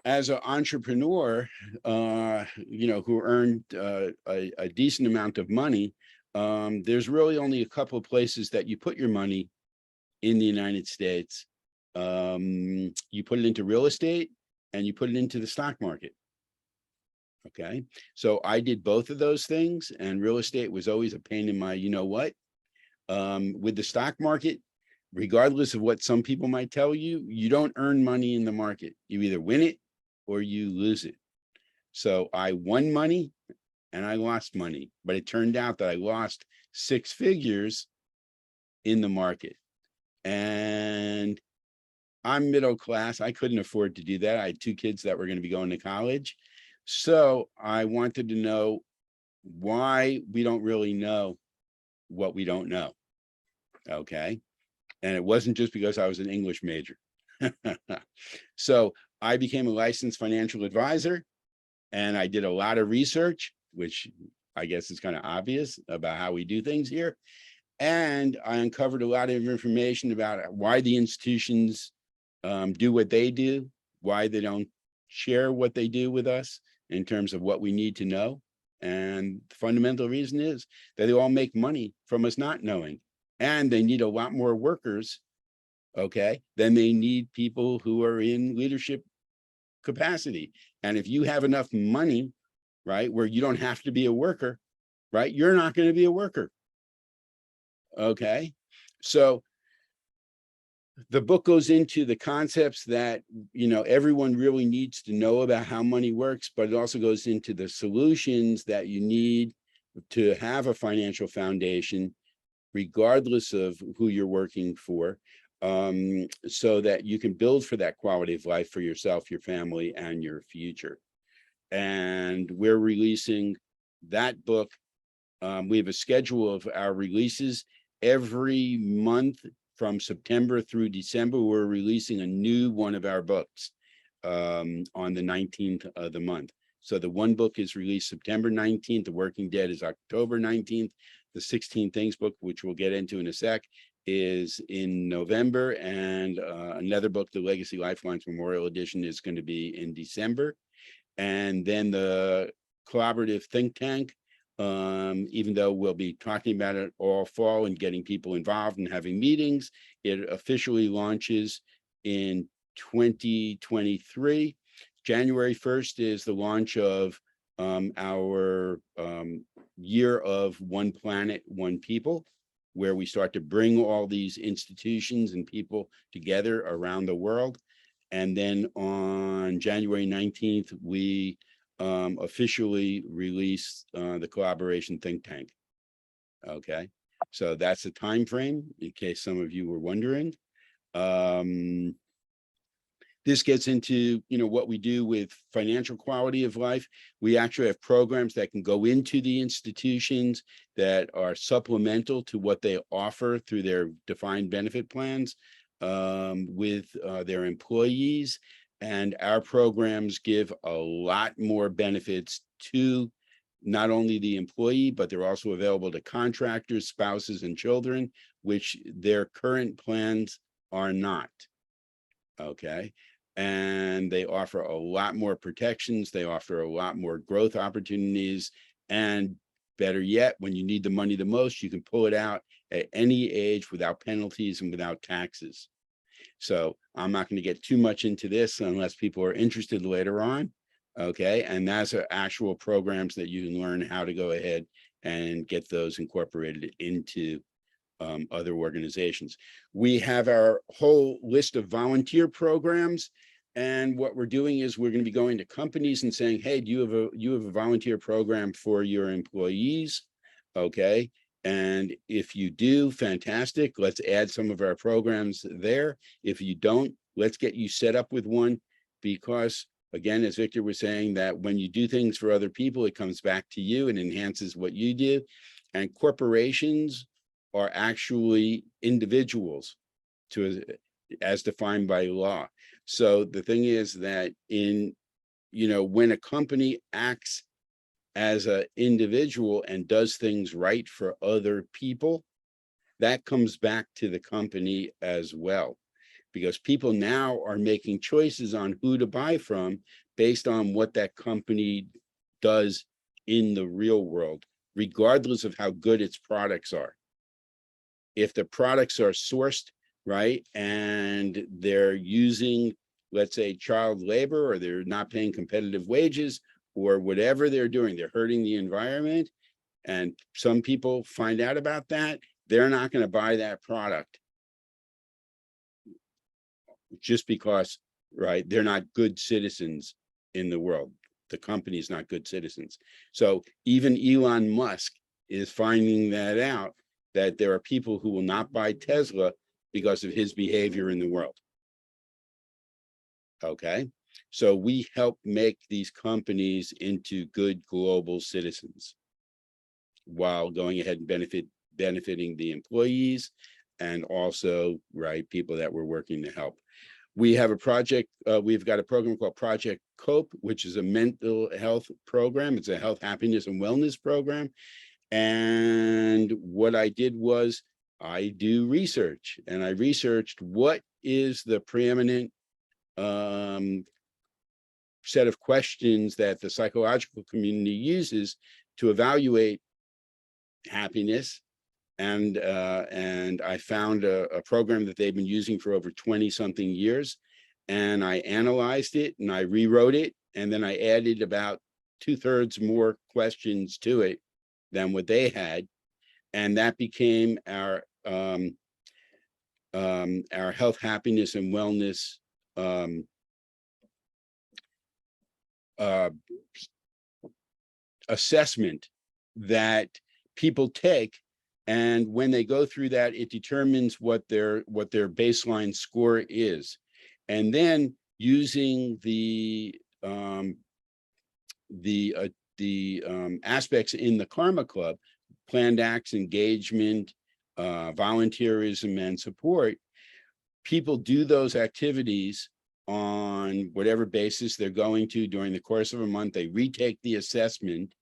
as an entrepreneur, who earned a decent amount of money, there's really only a couple of places that you put your money in the United States. You put it into real estate and you put it into the stock market. Okay, so I did both of those things, and real estate was always a pain in my, with the stock market, regardless of what some people might tell you, you don't earn money in the market. You either win it or you lose it. So I won money and I lost money, but it turned out that I lost 6 figures in the market. And I'm middle class. I couldn't afford to do that. I had 2 kids that were going to be going to college. So I wanted to know why we don't really know what we don't know. Okay. And it wasn't just because I was an English major. So I became a licensed financial advisor, and I did a lot of research, which I guess is kind of obvious about how we do things here. And I uncovered a lot of information about why the institutions do what they do, why they don't share what they do with us in terms of what we need to know. And the fundamental reason is that they all make money from us not knowing, and they need a lot more workers, okay, then they need people who are in leadership capacity. And if you have enough money, right, where you don't have to be a worker, right, you're not going to be a worker. Okay, so the book goes into the concepts that, you know, everyone really needs to know about how money works, but it also goes into the solutions that you need to have a financial foundation, regardless of who you're working for, so that you can build for that quality of life for yourself, your family, and your future. And we're releasing that book. We have a schedule of our releases every month from September through December. We're releasing a new one of our books on the 19th of the month. So the one book is released September 19th. The Working Dead is October 19th. The 16 Things book, which we'll get into in a sec, is in November. And another book, the Legacy Lifelines Memorial Edition, is going to be in December. And then the collaborative think tank, even though we'll be talking about it all fall and getting people involved and having meetings, it officially launches in 2023. January 1st is the launch of our year of One Planet, One People, where we start to bring all these institutions and people together around the world. And then on January 19th, we officially release the collaboration think tank. Okay, so that's the time frame, in case some of you were wondering. This gets into, you know, what we do with financial quality of life. We actually have programs that can go into the institutions that are supplemental to what they offer through their defined benefit plans with their employees. And our programs give a lot more benefits to not only the employee, but they're also available to contractors, spouses, and children, which their current plans are not. Okay. And they offer a lot more protections. They offer a lot more growth opportunities. And better yet, when you need the money the most, you can pull it out at any age without penalties and without taxes. So I'm not going to get too much into this unless people are interested later on. Okay. And that's actual programs that you can learn how to go ahead and get those incorporated into other organizations. We have our whole list of volunteer programs. And what we're doing is we're going to be going to companies and saying, hey, do you have a volunteer program for your employees? Okay. And if you do, fantastic. Let's add some of our programs there. If you don't, let's get you set up with one, because again, as Victor was saying, that when you do things for other people, it comes back to you and enhances what you do. And corporations are actually individuals as defined by law. So the thing is that when a company acts as an individual and does things right for other people, that comes back to the company as well, because people now are making choices on who to buy from based on what that company does in the real world, regardless of how good its products are. If the products are sourced right and they're using, let's say, child labor, or they're not paying competitive wages, or whatever they're doing, they're hurting the environment, and some people find out about that, they're not going to buy that product just because, right, they're not good citizens in the world. The company's not good citizens. So even Elon Musk is finding that out, that there are people who will not buy Tesla because of his behavior in the world. Okay, so we help make these companies into good global citizens while going ahead and benefiting the employees and also, right, people that we're working to help. We have a project, we've got a program called Project COPE, which is a mental health program. It's a health, happiness, and wellness program. And what I did was I do research, and I researched what is the preeminent set of questions that the psychological community uses to evaluate happiness. And I found a program that they've been using for over 20 something years. And I analyzed it and I rewrote it. And then I added about 2/3 more questions to it than what they had. and that became our health, happiness, and wellness assessment that people take. And when they go through that, it determines what their baseline score is. And then using the aspects in the Karma Club, planned acts, engagement, volunteerism, and support, people do those activities on whatever basis they're going to during the course of a month. They retake the assessment,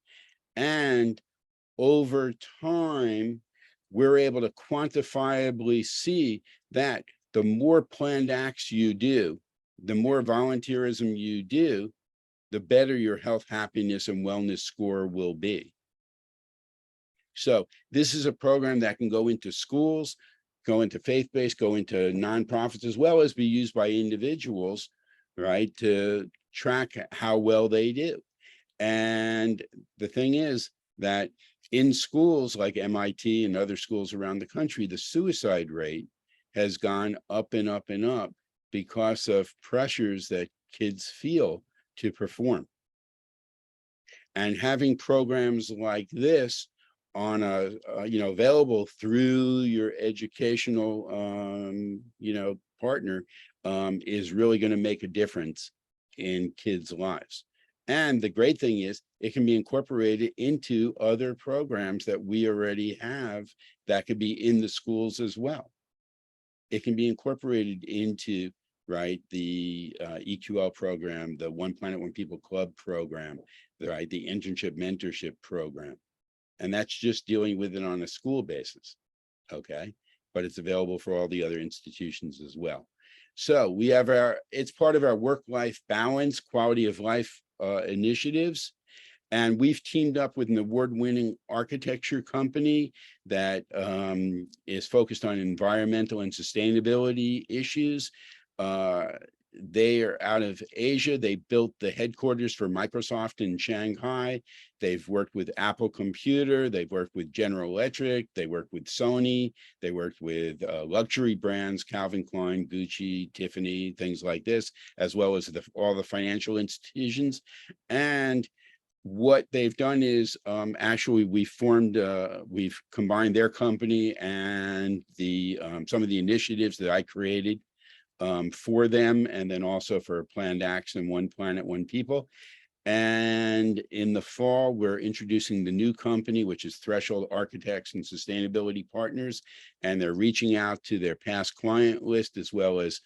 and over time, we're able to quantifiably see that the more planned acts you do, the more volunteerism you do, the better your health, happiness, and wellness score will be. So this is a program that can go into schools, go into faith-based, go into nonprofits, as well as be used by individuals, right, to track how well they do. And the thing is that in schools like MIT and other schools around the country, the suicide rate has gone up and up and up because of pressures that kids feel to perform. And having programs like this on available through your educational partner is really going to make a difference in kids' lives. And the great thing is it can be incorporated into other programs that we already have that could be in the schools as well. It can be incorporated into, right, the EQL program, the One Planet, One People Club program, right, the internship mentorship program. And that's just dealing with it on a school basis, okay? But it's available for all the other institutions as well. So we have it's part of our work-life balance, quality of life initiatives. And we've teamed up with an award-winning architecture company that is focused on environmental and sustainability issues. They are out of Asia. They built the headquarters for Microsoft in Shanghai. They've worked with Apple Computer. They've worked with General Electric. They worked with Sony. They worked with luxury brands, Calvin Klein, Gucci, Tiffany, things like this, as well as all the financial institutions. And what they've done is actually we've combined their company and some of the initiatives that I created for them, and then also for Planned Action, One Planet, One People. And in the fall, we're introducing the new company, which is Threshold Architects and Sustainability Partners. And they're reaching out to their past client list, as well as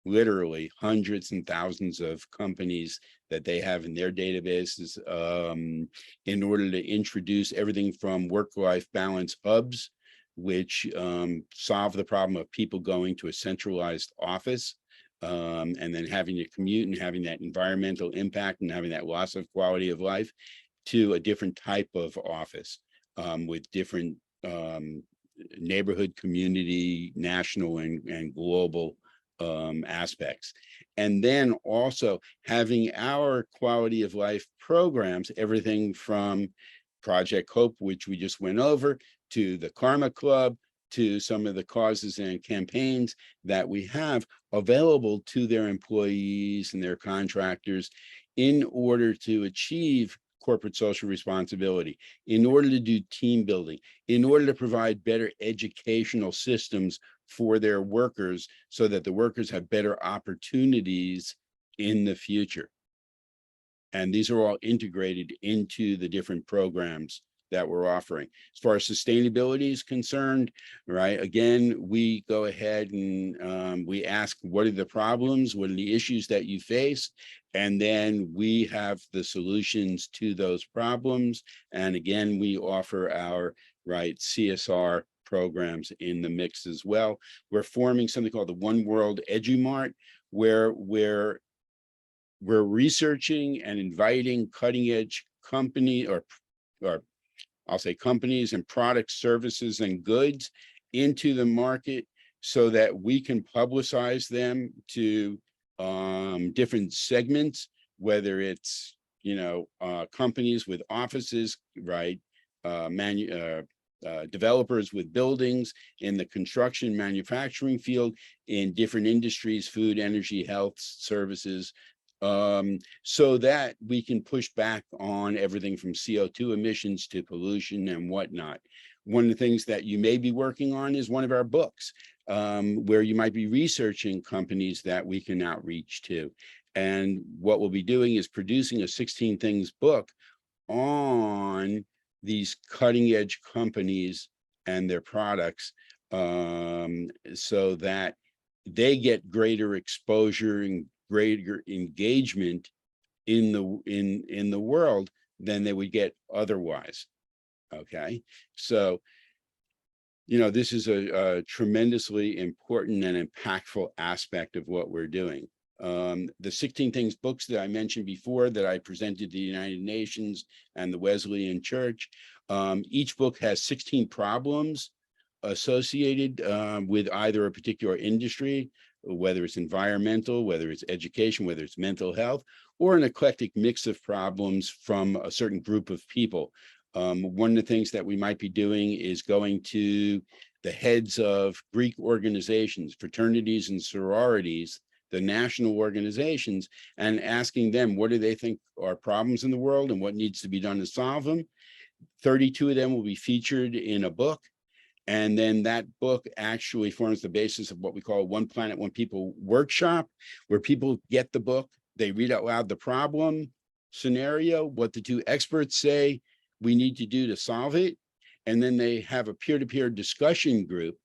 literally hundreds and thousands of companies that they have in their databases in order to introduce everything from work-life balance hubs, which solve the problem of people going to a centralized office and then having to commute and having that environmental impact and having that loss of quality of life, to a different type of office with different neighborhood, community, national, and global aspects. And then also having our quality of life programs, everything from Project Hope, which we just went over, to the Karma Club, to some of the causes and campaigns that we have available to their employees and their contractors in order to achieve corporate social responsibility, in order to do team building, in order to provide better educational systems for their workers so that the workers have better opportunities in the future. And these are all integrated into the different programs that we're offering. As far as sustainability is concerned, right, again, we go ahead and we ask, what are the problems? What are the issues that you face? And then we have the solutions to those problems. And again, we offer our, right, CSR programs in the mix as well. We're forming something called the One World EduMart, where we're researching and inviting cutting edge company or I'll say companies and products, services, and goods into the market so that we can publicize them to different segments, whether it's, companies with offices, right, developers with buildings in the construction manufacturing field, in different industries, food, energy, health, services, so that we can push back on everything from CO2 emissions to pollution and whatnot. One of the things that you may be working on is one of our books, where you might be researching companies that we can outreach to. And what we'll be doing is producing a 16 things book on these cutting edge companies and their products, so that they get greater exposure and greater engagement in the world than they would get otherwise. Okay, so this is a tremendously important and impactful aspect of what we're doing. The 16 things books that I mentioned before that I presented to the United Nations and the Wesleyan Church, each book has 16 problems associated with either a particular industry, whether it's environmental, whether it's education, whether it's mental health, or an eclectic mix of problems from a certain group of people. One of the things that we might be doing is going to the heads of Greek organizations, fraternities and sororities, the national organizations, and asking them what do they think are problems in the world and what needs to be done to solve them. 32 of them will be featured in a book. And then that book actually forms the basis of what we call One Planet, One People workshop, where people get the book, they read out loud the problem scenario, what the two experts say we need to do to solve it. And then they have a peer-to-peer discussion group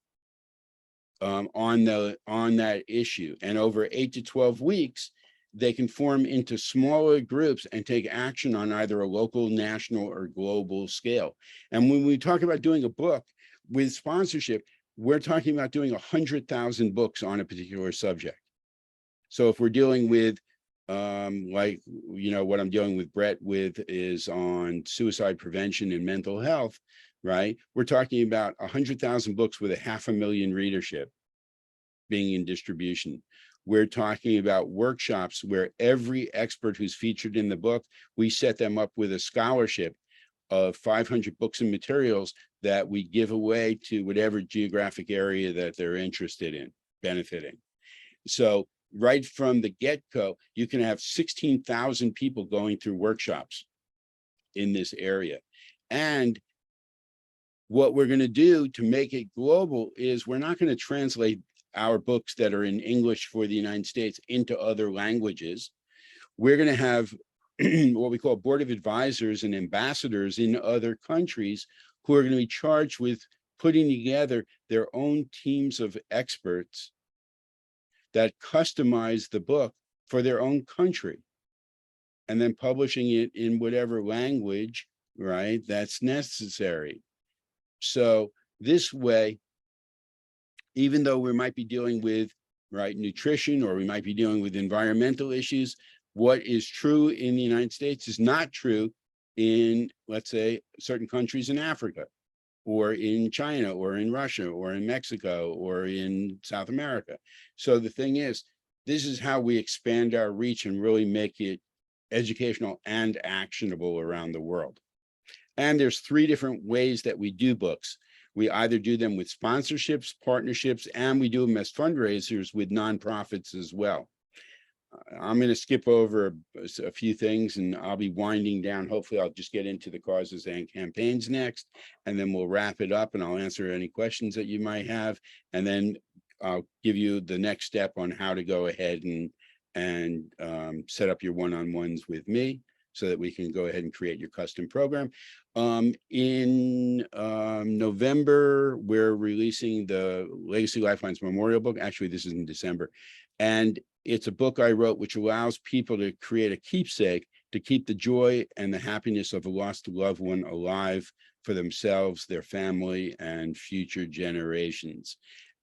on that issue. And over 8 to 12 weeks, they can form into smaller groups and take action on either a local, national, or global scale. And when we talk about doing a book with sponsorship, we're talking about doing 100,000 books on a particular subject. So if we're dealing with what I'm dealing with Brett with is on suicide prevention and mental health, right? We're talking about 100,000 books with 500,000 readership being in distribution. We're talking about workshops where every expert who's featured in the book, we set them up with a scholarship of 500 books and materials that we give away to whatever geographic area that they're interested in benefiting. So right from the get-go, you can have 16,000 people going through workshops in this area. And what we're going to do to make it global is we're not going to translate our books that are in English for the United States into other languages. We're going to have what we call board of advisors and ambassadors in other countries who are going to be charged with putting together their own teams of experts that customize the book for their own country and then publishing it in whatever language, right, that's necessary. So this way, even though we might be dealing with nutrition, or we might be dealing with environmental issues, what is true in the United States is not true in, let's say, certain countries in Africa, or in China, or in Russia, or in Mexico, or in South America. So the thing is, this is how we expand our reach and really make it educational and actionable around the world. And there's 3 different ways that we do books. We either do them with sponsorships, partnerships, and we do them as fundraisers with nonprofits as well. I'm going to skip over a few things and I'll be winding down. Hopefully I'll just get into the causes and campaigns next, and then we'll wrap it up and I'll answer any questions that you might have. And then I'll give you the next step on how to go ahead and set up your one-on-ones with me so that we can go ahead and create your custom program. In November, we're releasing the Legacy Lifelines Memorial Book. Actually, this is in December. And it's a book I wrote which allows people to create a keepsake to keep the joy and the happiness of a lost loved one alive for themselves, their family, and future generations.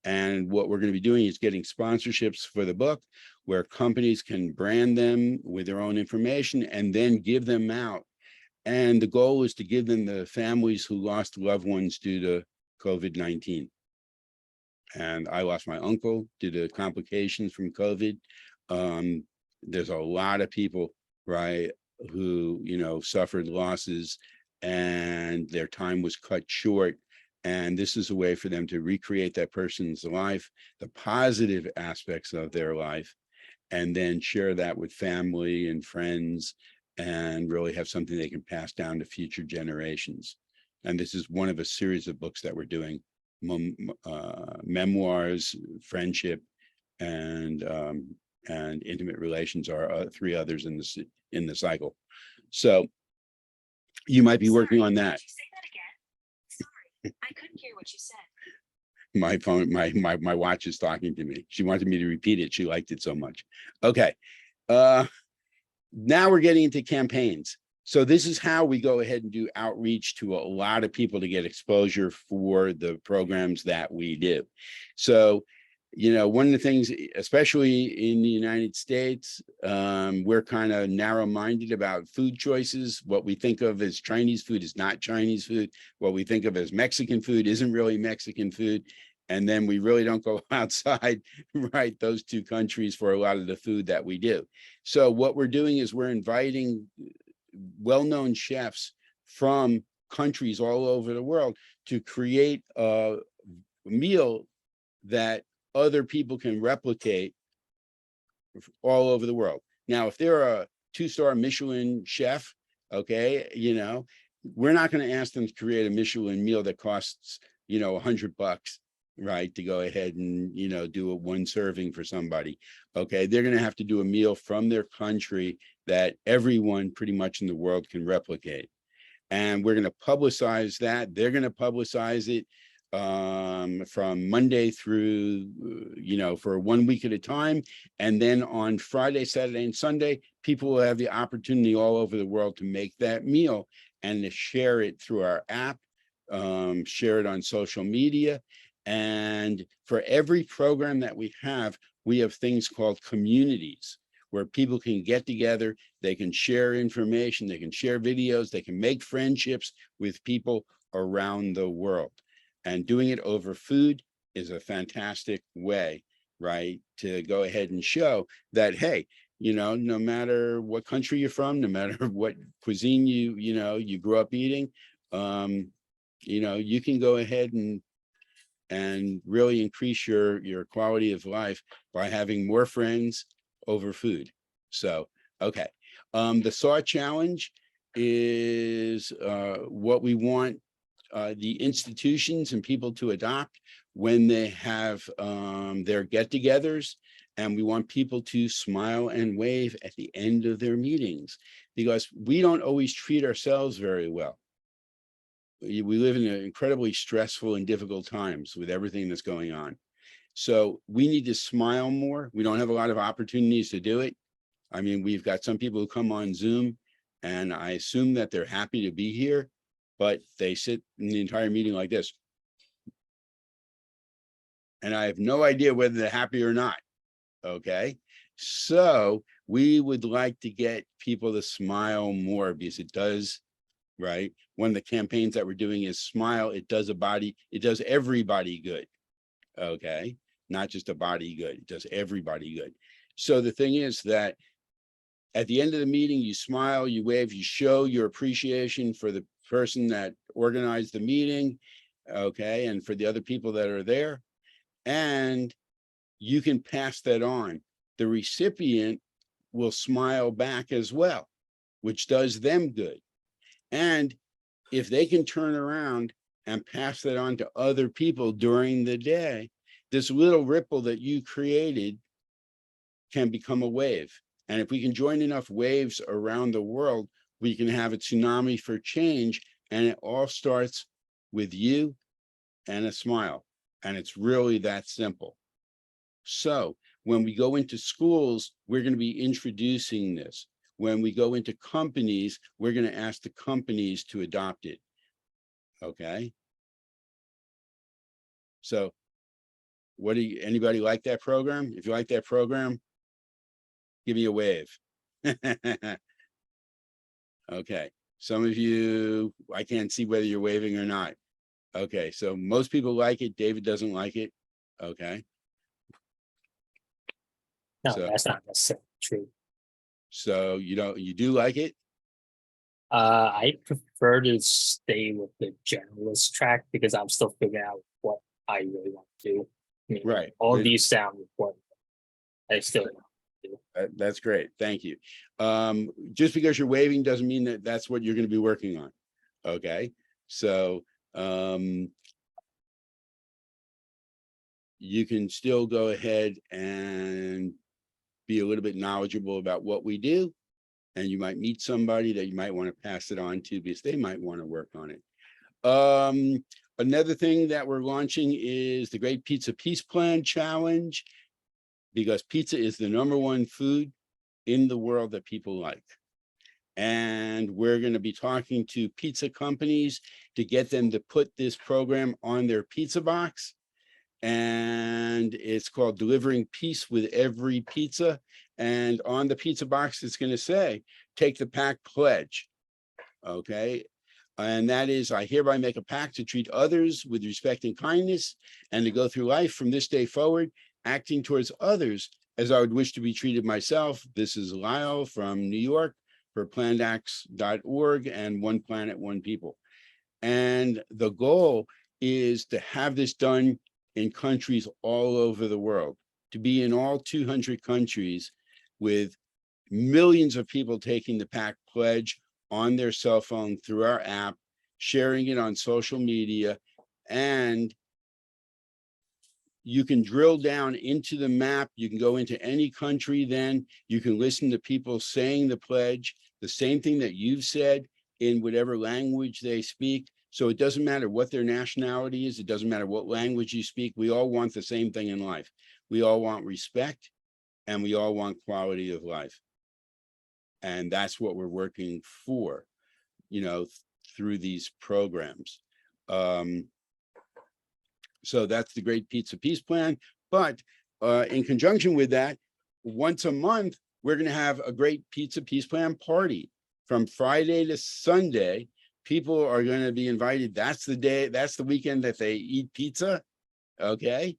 And what we're going to be doing is getting sponsorships for the book where companies can brand them with their own information and then give them out. And the goal is to give them the families who lost loved ones due to COVID-19. And I lost my uncle due to complications from COVID. There's a lot of people, right, who, suffered losses and their time was cut short And this is a way for them to recreate that person's life, the positive aspects of their life, and then share that with family and friends, and really have something they can pass down to future generations. And this is one of a series of books that we're doing, memoirs, friendship, and intimate relations are three others in the cycle. So you might be working on that. I couldn't hear what you said. My phone, my watch is talking to me. She wanted me to repeat it. She liked it so much. Okay. Now we're getting into campaigns. So this is how we go ahead and do outreach to a lot of people to get exposure for the programs that we do. So, you know, one of the things, especially in the United States, we're kind of narrow-minded about food choices. What we think of as Chinese food is not Chinese food. What we think of as Mexican food isn't really Mexican food. And then we really don't go outside, right, those two countries for a lot of the food that we do. So what we're doing is we're inviting well-known chefs from countries all over the world to create a meal that other people can replicate all over the world. Now, if they're a 2-star Michelin chef, okay, you know, we're not going to ask them to create a Michelin meal that costs, you know, $100, right, to go ahead and, you know, do a one serving for somebody. Okay, they're going to have to do a meal from their country that everyone pretty much in the world can replicate. And we're going to publicize that. They're going to publicize it from Monday through, you know, for 1 week at a time. And then on Friday, Saturday, and Sunday, people will have the opportunity all over the world to make that meal and to share it through our app, share it on social media. And for every program that we have things called communities where people can get together, they can share information, they can share videos, they can make friendships with people around the world. And doing it over food is a fantastic way, right, to go ahead and show that, hey, you know, no matter what country you're from, no matter what cuisine you know, you grew up eating, you know, you can go ahead and really increase your quality of life by having more friends over food. So, okay. The SAW challenge is what we want the institutions and people to adopt when they have their get-togethers, and we want people to smile and wave at the end of their meetings, because we don't always treat ourselves very well. We live in incredibly stressful and difficult times with everything that's going on. So we need to smile more. We don't have a lot of opportunities to do it. I mean, we've got some people who come on Zoom, and I assume that they're happy to be here, but they sit in the entire meeting like this. And I have no idea whether they're happy or not. Okay. So we would like to get people to smile more, because it does, right? One of the campaigns that we're doing is smile. It does everybody good. Okay. Not just a body good. It does everybody good. So the thing is that at the end of the meeting, you smile, you wave, you show your appreciation for the person that organized the meeting, okay, and for the other people that are there, and you can pass that on. The recipient will smile back as well, which does them good. And if they can turn around and pass that on to other people during the day, this little ripple that you created can become a wave. And if we can join enough waves around the world, we can have a tsunami for change. And it all starts with you and a smile. And it's really that simple. So when we go into schools, we're going to be introducing this. When we go into companies, we're going to ask the companies to adopt it. Okay. So anybody like that program? If you like that program, give me a wave. Okay. Some of you, I can't see whether you're waving or not. Okay. So most people like it. David doesn't like it. Okay. No, So- that's not necessarily true. So you do like it? I prefer to stay with the generalist track because I'm still figuring out what I really want to do. I mean, Right. all But- these sound important. I still That's great. Thank you. Just because you're waving doesn't mean that that's what you're going to be working on. Okay. So, you can still go ahead and be a little bit knowledgeable about what we do. And you might meet somebody that you might want to pass it on to because they might want to work on it. Another thing that we're launching is the Great Pizza Peace Plan Challenge, because pizza is the #1 food in the world that people like. And we're going to be talking to pizza companies to get them to put this program on their pizza box. And it's called Delivering Peace with Every Pizza. And on the pizza box, it's going to say, take the pact pledge. Okay. And that is, I hereby make a pact to treat others with respect and kindness and to go through life from this day forward, acting towards others as I would wish to be treated myself. This is Lyle from New York for plannedacts.org and One Planet, One People. And the goal is to have this done in countries all over the world, to be in all 200 countries with millions of people taking the pact pledge on their cell phone through our app, sharing it on social media, and you can drill down into the map. You can go into any country, then you can listen to people saying the pledge, the same thing that you've said in whatever language they speak. So it doesn't matter what their nationality is. It doesn't matter what language you speak. We all want the same thing in life. We all want respect and we all want quality of life. And that's what we're working for, through these programs. So that's the Great Pizza Peace Plan. But in conjunction with that, once a month, we're going to have a Great Pizza Peace Plan party from Friday to Sunday. People are going to be invited. That's the day, that's the weekend that they eat pizza. Okay.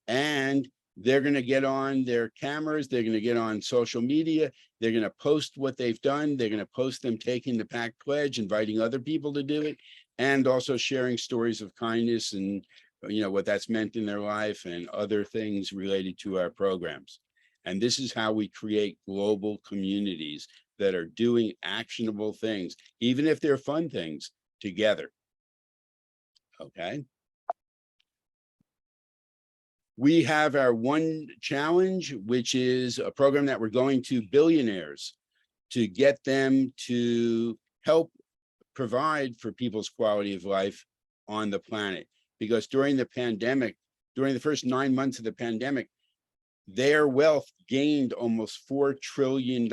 And they're going to get on their cameras. They're going to get on social media. They're going to post what they've done. They're going to post them taking the pact pledge, inviting other people to do it, and also sharing stories of kindness and what that's meant in their life and other things related to our programs. And this is how we create global communities that are doing actionable things, even if they're fun things, together. Okay. We have our one challenge, which is a program that we're going to billionaires to get them to help provide for people's quality of life on the planet. Because during the pandemic, during the first 9 months of the pandemic, their wealth gained almost $4 trillion.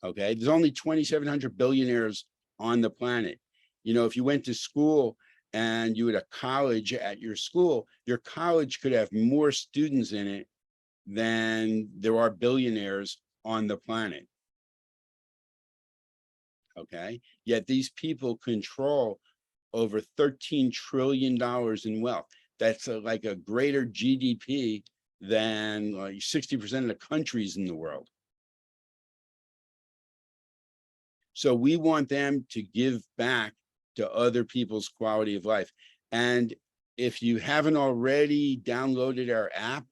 Okay, there's only 2,700 billionaires on the planet. If you went to school and you had a college at your school, your college could have more students in it than there are billionaires on the planet. Okay, yet these people control over $13 trillion in wealth. That's like a greater GDP than like 60% of the countries in the world. So we want them to give back to other people's quality of life. And if you haven't already downloaded our app,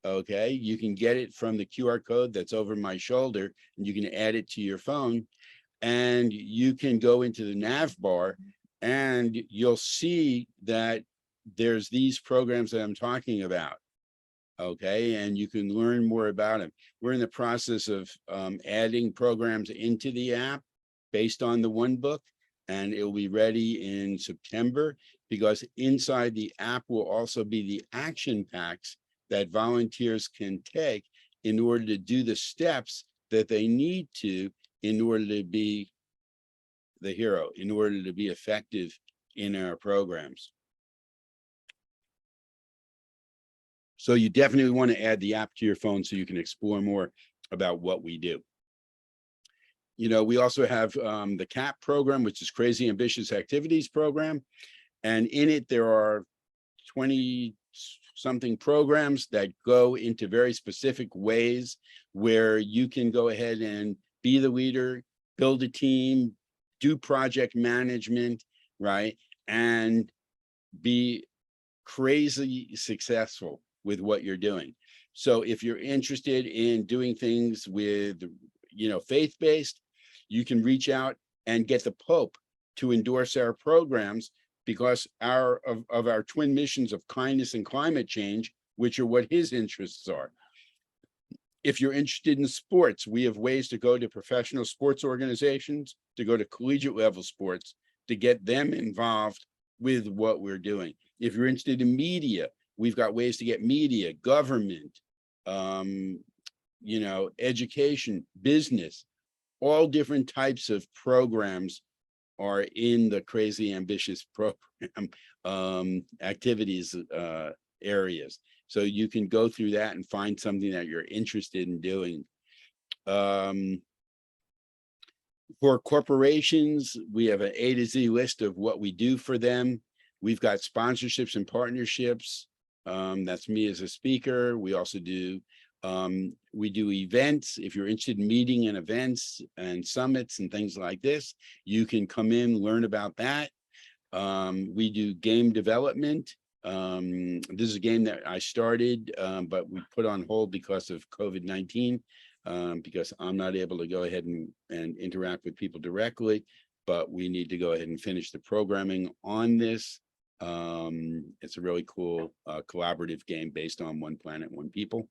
okay, you can get it from the QR code that's over my shoulder, and you can add it to your phone, and you can go into the nav bar and you'll see that there's these programs that I'm talking about. Okay, and you can learn more about them. We're in the process of adding programs into the app based on the one book, and it will be ready in September, because inside the app will also be the action packs that volunteers can take in order to do the steps that they need to in order to be the hero, in order to be effective in our programs. So you definitely want to add the app to your phone so you can explore more about what we do. We also have the CAP program, which is Crazy Ambitious Activities Program. And in it, there are 20 something programs that go into very specific ways where you can go ahead and be the leader, build a team, do project management, right? And be crazy successful with what you're doing. So if you're interested in doing things with, faith-based, you can reach out and get the Pope to endorse our programs, because of our twin missions of kindness and climate change, which are what his interests are. If you're interested in sports, we have ways to go to professional sports organizations, to go to collegiate level sports, to get them involved with what we're doing. If you're interested in media, we've got ways to get media, government, education, business, all different types of programs are in the crazy ambitious program activities areas. So you can go through that and find something that you're interested in doing. For corporations, we have an A to Z list of what we do for them. We've got sponsorships and partnerships. That's me as a speaker. We also do events. If you're interested in meeting and events and summits and things like this, you can come in, learn about that. We do game development. This is a game that I started, but we put on hold because of COVID-19, because I'm not able to go ahead and interact with people directly, but we need to go ahead and finish the programming on this. It's a really cool collaborative game based on One Planet, One People.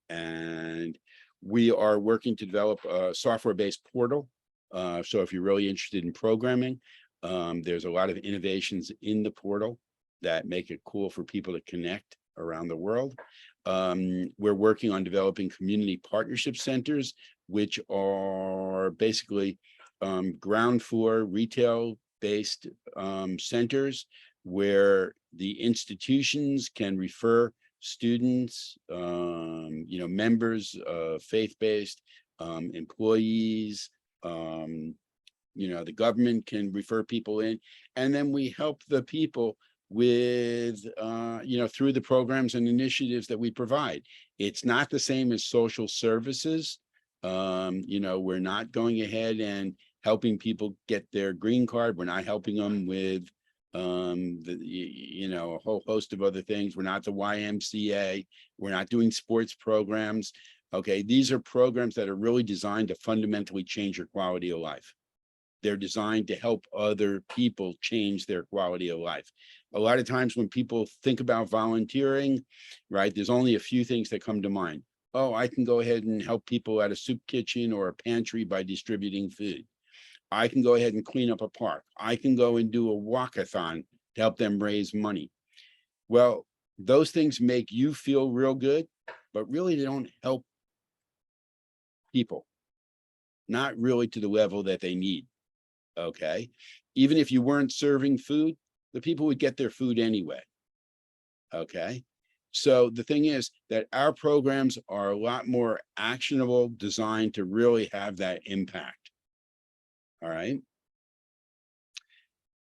And we are working to develop a software-based portal. So if you're really interested in programming, there's a lot of innovations in the portal that make it cool for people to connect around the world. We're working on developing community partnership centers, which are basically ground floor retail-based centers where the institutions can refer students, members of faith-based, employees, the government can refer people in, and then we help the people with, through the programs and initiatives that we provide. It's not the same as social services. We're not going ahead and helping people get their green card. We're not helping them with a whole host of other things. We're not the YMCA. We're not doing sports programs. Okay, these are programs that are really designed to fundamentally change your quality of life. They're designed to help other people change their quality of life. A lot of times when people think about volunteering, right, there's only a few things that come to mind. Oh, I can go ahead and help people at a soup kitchen or a pantry by distributing food. I can go ahead and clean up a park. I can go and do a walkathon to help them raise money. Well, those things make you feel real good, but really they don't help people, not really to the level that they need. Okay. Even if you weren't serving food, the people would get their food anyway. Okay. So the thing is that our programs are a lot more actionable, designed to really have that impact. All right.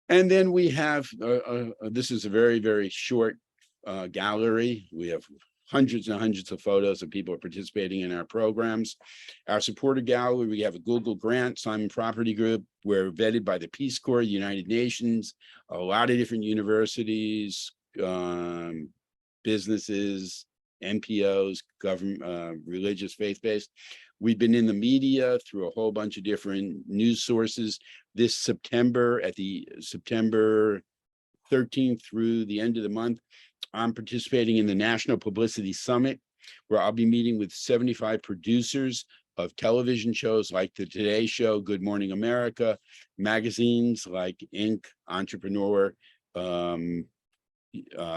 And then we have, this is a very, very short gallery. We have hundreds and hundreds of photos of people participating in our programs. Our supporter gallery, we have a Google grant, Simon Property Group. We're vetted by the Peace Corps, United Nations, a lot of different universities, businesses, NPOs, government, religious, faith-based. We've been in the media through a whole bunch of different news sources. This September, at the September 13th through the end of the month, I'm participating in the National Publicity Summit, where I'll be meeting with 75 producers of television shows like the Today Show, Good Morning America, magazines like Inc., Entrepreneur,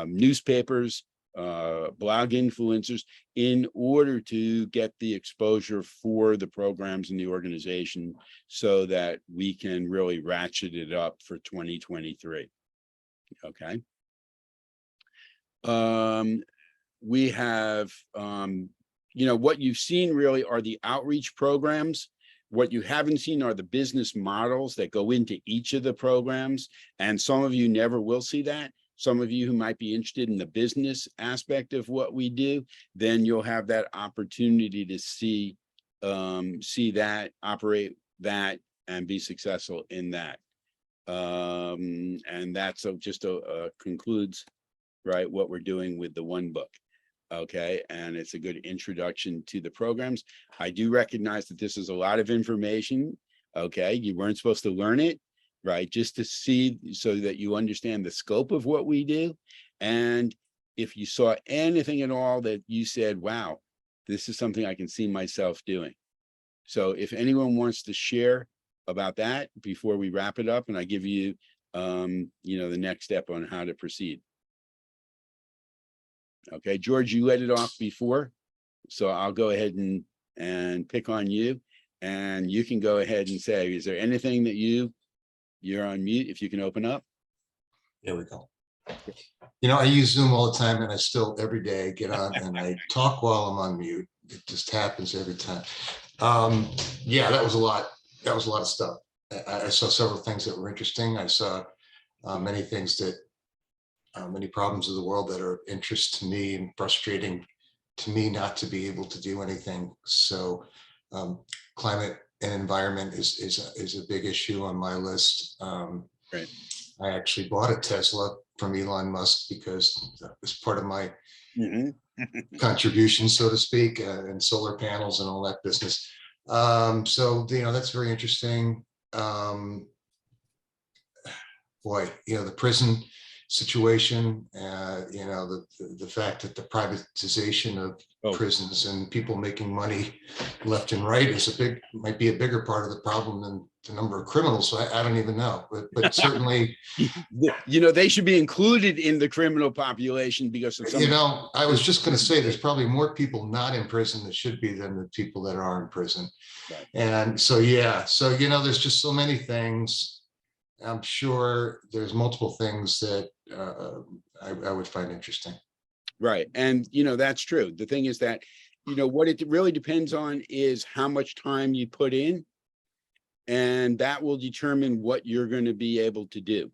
newspapers, blog influencers, in order to get the exposure for the programs in the organization so that we can really ratchet it up for 2023. Okay. We have, what you've seen really are the outreach programs. What you haven't seen are the business models that go into each of the programs. And some of you never will see that. Some of you who might be interested in the business aspect of what we do, then you'll have that opportunity to see that, operate that, and be successful in that. And that's just concludes, right, what we're doing with the one book. Okay, and it's a good introduction to the programs. I do recognize that this is a lot of information. Okay, you weren't supposed to learn it, right? Just to see so that you understand the scope of what we do. And if you saw anything at all that you said, wow, this is something I can see myself doing. So if anyone wants to share about that before we wrap it up, and I give you, the next step on how to proceed. Okay, George, you let it off before, so I'll go ahead and pick on you, and you can go ahead and say, is there anything that you're on mute, if you can open up? There we go. I use Zoom all the time, and I still every day get on and I talk while I'm on mute. It just happens every time. Yeah, that was a lot. That was a lot of stuff. I saw several things that were interesting. I saw many things that many problems of the world that are of interest to me and frustrating to me not to be able to do anything. So climate and environment is a big issue on my list. Right. I actually bought a Tesla from Elon Musk because that was part of my contribution, so to speak, and solar panels and all that business. So, that's very interesting. Boy, the prison situation, the fact that the privatization of prisons and people making money left and right might be a bigger part of the problem than the number of criminals. So I don't even know, but certainly, they should be included in the criminal population because of some. I was just going to say there's probably more people not in prison that should be than the people that are in prison. Right. And so, yeah, so, there's just so many things. I'm sure there's multiple things that I would find interesting. Right. And, that's true. The thing is that, what it really depends on is how much time you put in, and that will determine what you're going to be able to do.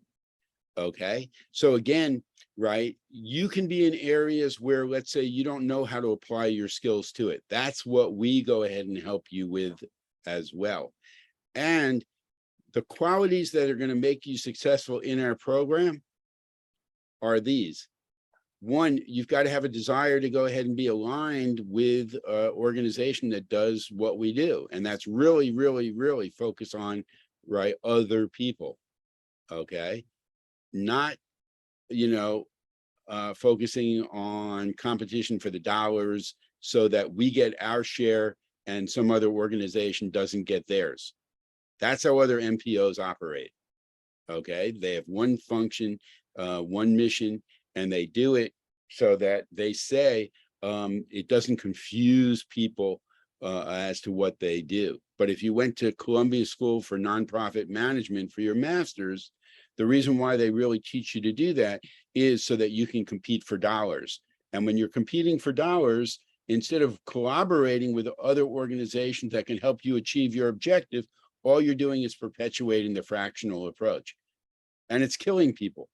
Okay. So again, right, you can be in areas where, let's say, you don't know how to apply your skills to it. That's what we go ahead and help you with as well. And the qualities that are going to make you successful in our program are these. One, you've got to have a desire to go ahead and be aligned with an organization that does what we do. And that's really, really, really focus on, right, other people. Okay. Not, focusing on competition for the dollars so that we get our share and some other organization doesn't get theirs. That's how other MPOs operate. Okay. They have one function, one mission, and they do it so that they say it doesn't confuse people as to what they do. But if you went to Columbia School for Nonprofit Management for your master's, the reason why they really teach you to do that is so that you can compete for dollars. And when you're competing for dollars, instead of collaborating with other organizations that can help you achieve your objective, all you're doing is perpetuating the fractional approach. And it's killing people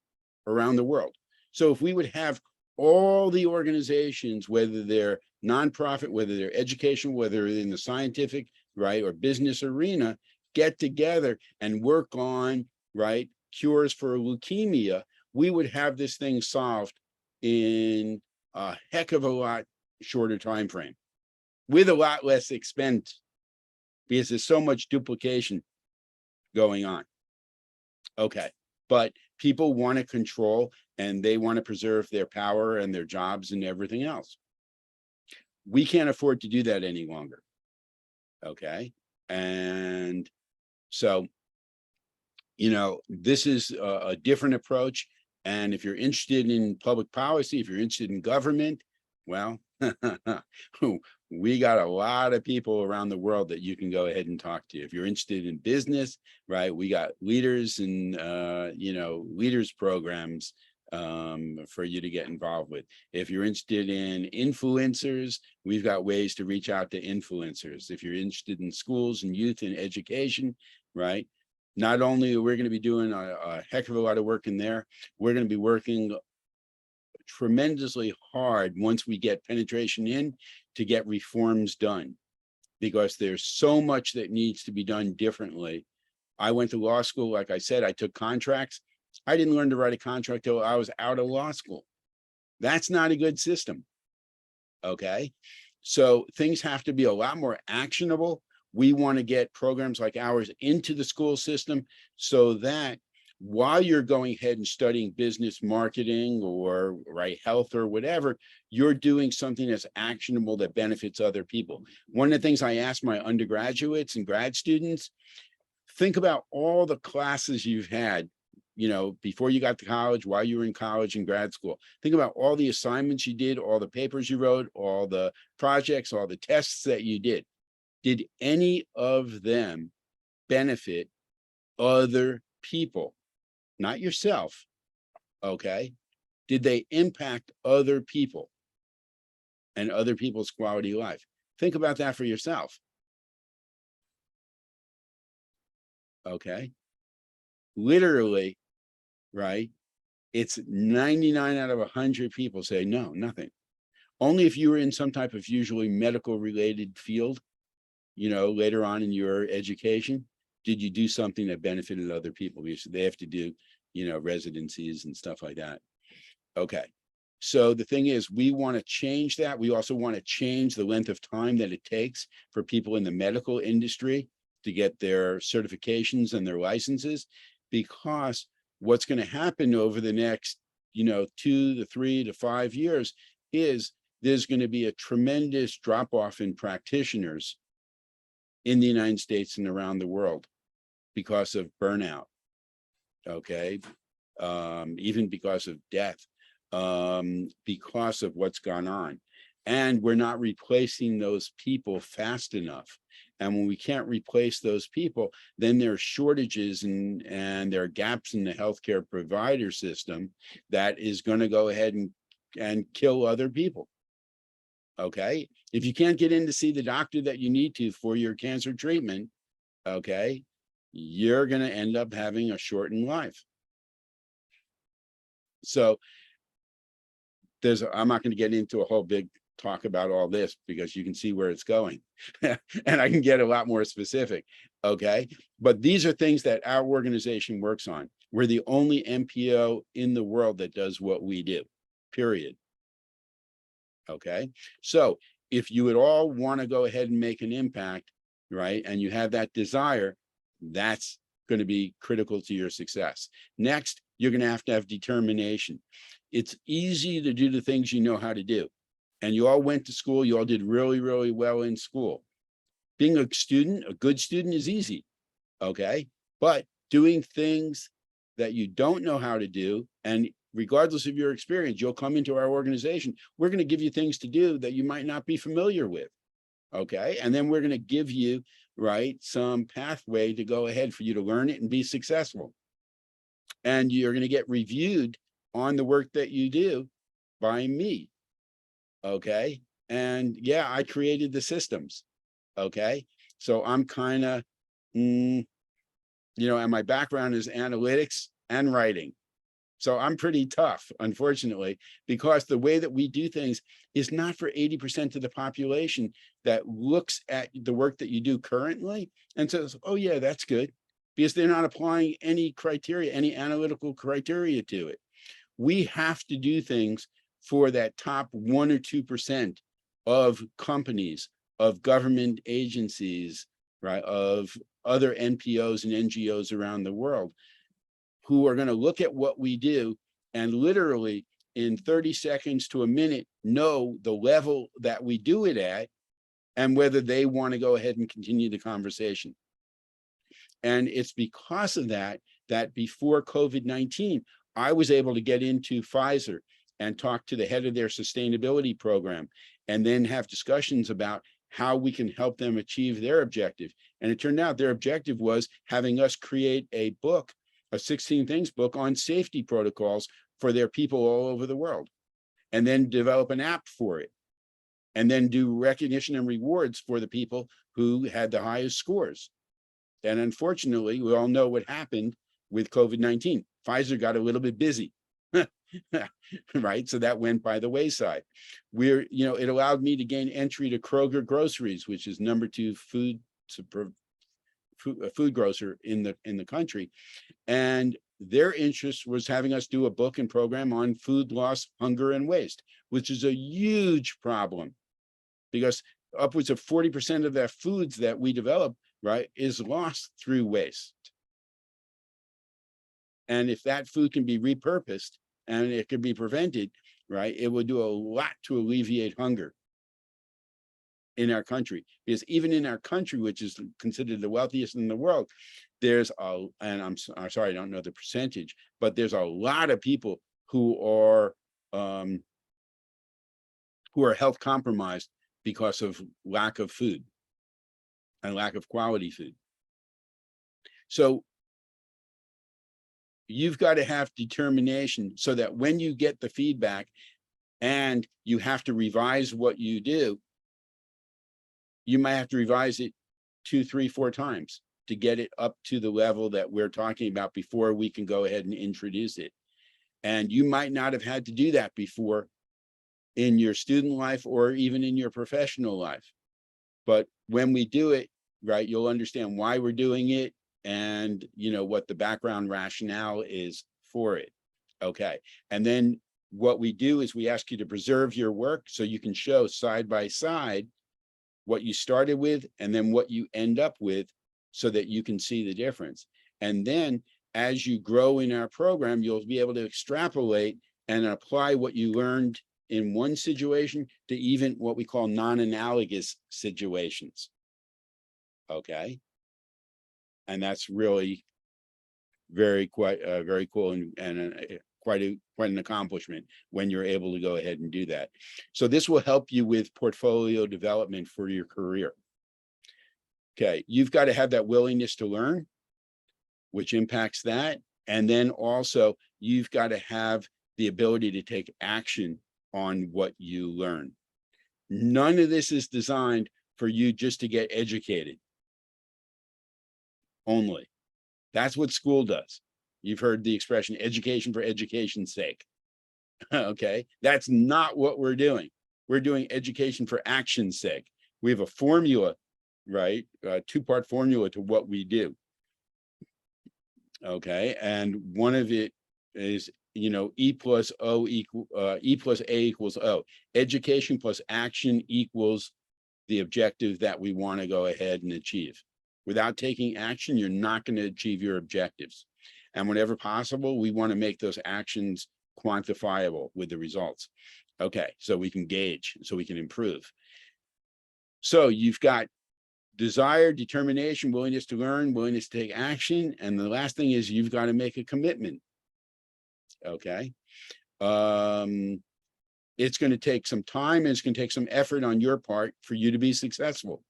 around the world. So if we would have all the organizations, whether they're nonprofit, whether they're educational, whether they're in the scientific, right, or business arena, get together and work on, right, cures for leukemia, we would have this thing solved in a heck of a lot shorter time frame with a lot less expense, because there's so much duplication going on. Okay, but people want to control and they want to preserve their power and their jobs and everything else. We can't afford to do that any longer. Okay, and so, this is a different approach. And if you're interested in public policy, if you're interested in government, well, we got a lot of people around the world that you can go ahead and talk to. If you're interested in business, right, we got leaders and, leaders programs for you to get involved with. If you're interested in influencers, we've got ways to reach out to influencers. If you're interested in schools and youth and education, right, not only are we going to be doing a heck of a lot of work in there, we're going to be working tremendously hard once we get penetration in to get reforms done, because there's so much that needs to be done differently I went to law school. Like I said, I took contracts. I didn't learn to write a contract till I was out of law school. That's not a good system. Okay. So things have to be a lot more actionable. We want to get programs like ours into the school system so that while you're going ahead and studying business marketing or health or whatever, you're doing something that's actionable that benefits other people. One of the things I ask my undergraduates and grad students, think about all the classes you've had, before you got to college, while you were in college and grad school. Think about all the assignments you did, all the papers you wrote, all the projects, all the tests that you did. Did any of them benefit other people? Not yourself, okay? Did they impact other people and other people's quality of life? Think about that for yourself. Okay. Literally, right? It's 99 out of 100 people say no, nothing. Only if you were in some type of usually medical related field, later on in your education, did you do something that benefited other people? Because they have to do, residencies and stuff like that. Okay. So the thing is, we want to change that. We also want to change the length of time that it takes for people in the medical industry to get their certifications and their licenses, because what's going to happen over the next, 2 to 3 to 5 years is there's going to be a tremendous drop off in practitioners in the United States and around the world because of burnout. Okay. Even because of death, because of what's gone on. And we're not replacing those people fast enough. And when we can't replace those people, then there are shortages and there are gaps in the healthcare provider system that is going to go ahead and kill other people. Okay. If you can't get in to see the doctor that you need to for your cancer treatment, okay, you're going to end up having a shortened life. So I'm not going to get into a whole big talk about all this because you can see where it's going and I can get a lot more specific. Okay. But these are things that our organization works on. We're the only NPO in the world that does what we do, period. Okay. So if you would all want to go ahead and make an impact, right, and you have that desire, that's going to be critical to your success. Next, you're going to have determination. It's easy to do the things you know how to do. And you all went to school, you all did really, really well in school. Being a student, a good student, is easy, okay? But doing things that you don't know how to do, and regardless of your experience, you'll come into our organization, we're going to give you things to do that you might not be familiar with, okay? And then we're going to give you, right, some pathway to go ahead for you to learn it and be successful. And you're going to get reviewed on the work that you do by me, okay? And yeah, I created the systems, okay? So I'm kind of, and my background is analytics and writing. So I'm pretty tough, unfortunately, because the way that we do things is not for 80% of the population that looks at the work that you do currently and says, oh yeah, that's good, because they're not applying any criteria, any analytical criteria to it. We have to do things for that top 1 or 2% of companies, of government agencies, right, of other NPOs and NGOs around the world, who are going to look at what we do and literally in 30 seconds to a minute know the level that we do it at and whether they want to go ahead and continue the conversation. And it's because of that, that before COVID-19, I was able to get into Pfizer and talk to the head of their sustainability program and then have discussions about how we can help them achieve their objective. And it turned out their objective was having us create a book, a 16 things book on safety protocols for their people all over the world, and then develop an app for it, and then do recognition and rewards for the people who had the highest scores. And unfortunately, we all know what happened with COVID-19. Pfizer got a little bit busy, right? So that went by the wayside. It allowed me to gain entry to Kroger Groceries, which is #2 food grocer in the country. And their interest was having us do a book and program on food loss, hunger, and waste, which is a huge problem because upwards of 40% of that foods that we develop, right, is lost through waste. And if that food can be repurposed and it can be prevented, right, it would do a lot to alleviate hunger in our country. Because even in our country, which is considered the wealthiest in the world, there's and I'm sorry, I don't know the percentage, but there's a lot of people who are health compromised because of lack of food and lack of quality food. So you've got to have determination so that when you get the feedback and you have to revise what you do, you might have to revise it 2, 3, 4 times to get it up to the level that we're talking about before we can go ahead and introduce it. And you might not have had to do that before in your student life or even in your professional life. But when we do it, right, you'll understand why we're doing it and, you know, what the background rationale is for it. Okay. And then what we do is we ask you to preserve your work so you can show side by side what you started with and then what you end up with so that you can see the difference. And then as you grow in our program, you'll be able to extrapolate and apply what you learned in one situation to even what we call non-analogous situations. Okay. And that's really very cool and quite an accomplishment when you're able to go ahead and do that. So this will help you with portfolio development for your career. Okay, you've got to have that willingness to learn, which impacts that. And then also you've got to have the ability to take action on what you learn. None of this is designed for you just to get educated only. That's what school does. You've heard the expression education for education's sake. Okay, that's not what we're doing. We're doing education for action's sake. We have a formula, right? A 2-part formula to what we do. Okay, and one of it is, you know, E plus A equals O. Education plus action equals the objective that we want to go ahead and achieve. Without taking action, you're not going to achieve your objectives. And whenever possible, we want to make those actions quantifiable with the results. Okay, so we can gauge, so we can improve. So you've got desire, determination, willingness to learn, willingness to take action. And the last thing is you've got to make a commitment. Okay. It's going to take some time and it's going to take some effort on your part for you to be successful.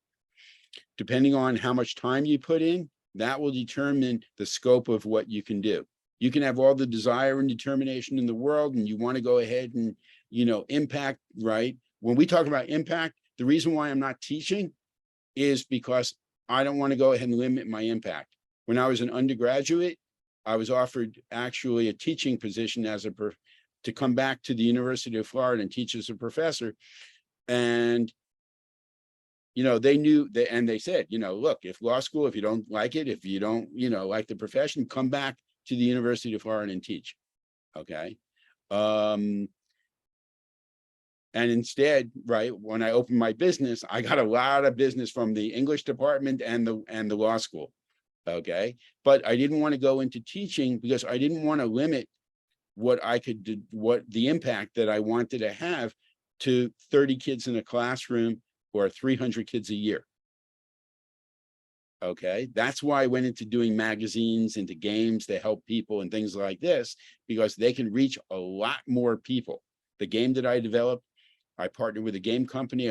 Depending on how much time you put in, that will determine the scope of what you can do. You can have all the desire and determination in the world and you want to go ahead and, you know, impact, right? When we talk about impact, the reason why I'm not teaching is because I don't want to go ahead and limit my impact. When I was an undergraduate, I was offered actually a teaching position to come back to the University of Florida and teach as a professor. And you know, they knew that, and they said, you know, look, if law school, if you don't like it, if you don't, you know, like the profession, come back to the University of Florida and teach. Okay. And instead, right, when I opened my business, I got a lot of business from the English department and the law school. Okay. But I didn't want to go into teaching because I didn't want to limit what I could do, what the impact that I wanted to have to 30 kids in a classroom or 300 kids a year. Okay, that's why I went into doing magazines, into games to help people and things like this, because they can reach a lot more people. The game that I developed, I partnered with a game company.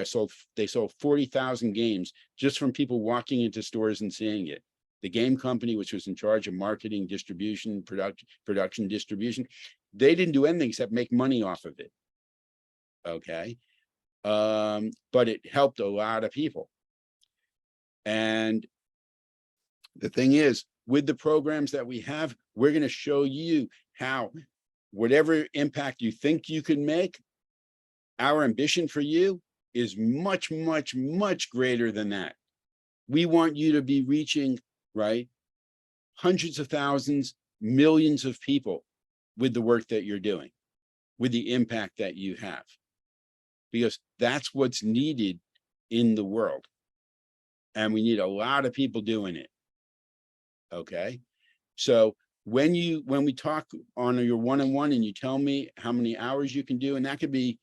They sold 40,000 games just from people walking into stores and seeing it. The game company, which was in charge of marketing, distribution, production, distribution, they didn't do anything except make money off of it. Okay. But it helped a lot of people. And the thing is, with the programs that we have, we're going to show you how whatever impact you think you can make, our ambition for you is much, much, much greater than that. We want you to be reaching right? Hundreds of thousands, millions of people with the work that you're doing, with the impact that you have, because that's what's needed in the world. And we need a lot of people doing it. Okay. So when we talk on your one-on-one and you tell me how many hours you can do, and that could be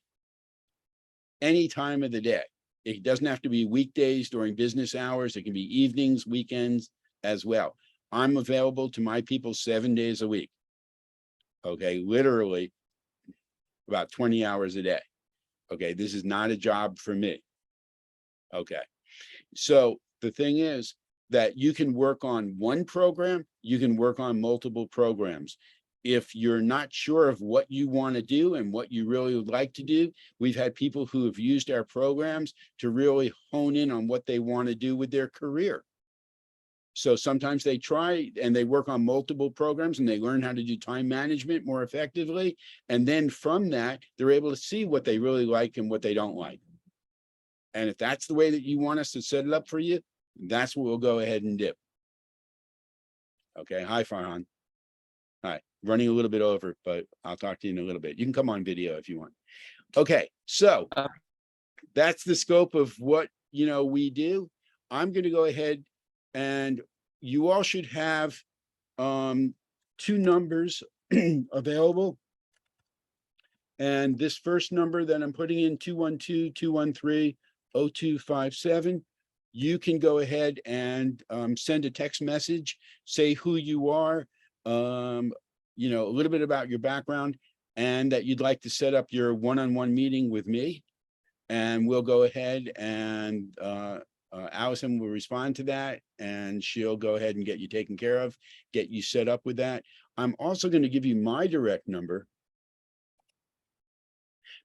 any time of the day. It doesn't have to be weekdays during business hours. It can be evenings, weekends as well. I'm available to my people 7 days a week. Okay, literally about 20 hours a day. Okay, this is not a job for me. Okay, so the thing is that you can work on one program, you can work on multiple programs. If you're not sure of what you want to do and what you really would like to do, we've had people who have used our programs to really hone in on what they want to do with their career. So sometimes they try and they work on multiple programs and they learn how to do time management more effectively. And then from that, they're able to see what they really like and what they don't like. And if that's the way that you want us to set it up for you, that's what we'll go ahead and do. Okay, hi Farhan. Hi, running a little bit over, but I'll talk to you in a little bit. You can come on video if you want. Okay, so that's the scope of what we do. I'm going to go ahead and you all should have 2 numbers available. And this first number that I'm putting in 212-213-0257, you can go ahead and send a text message, say who you are, a little bit about your background, and that you'd like to set up your one-on-one meeting with me. And we'll go ahead and Allison will respond to that and she'll go ahead and get you taken care of, get you set up with that. I'm also going to give you my direct number,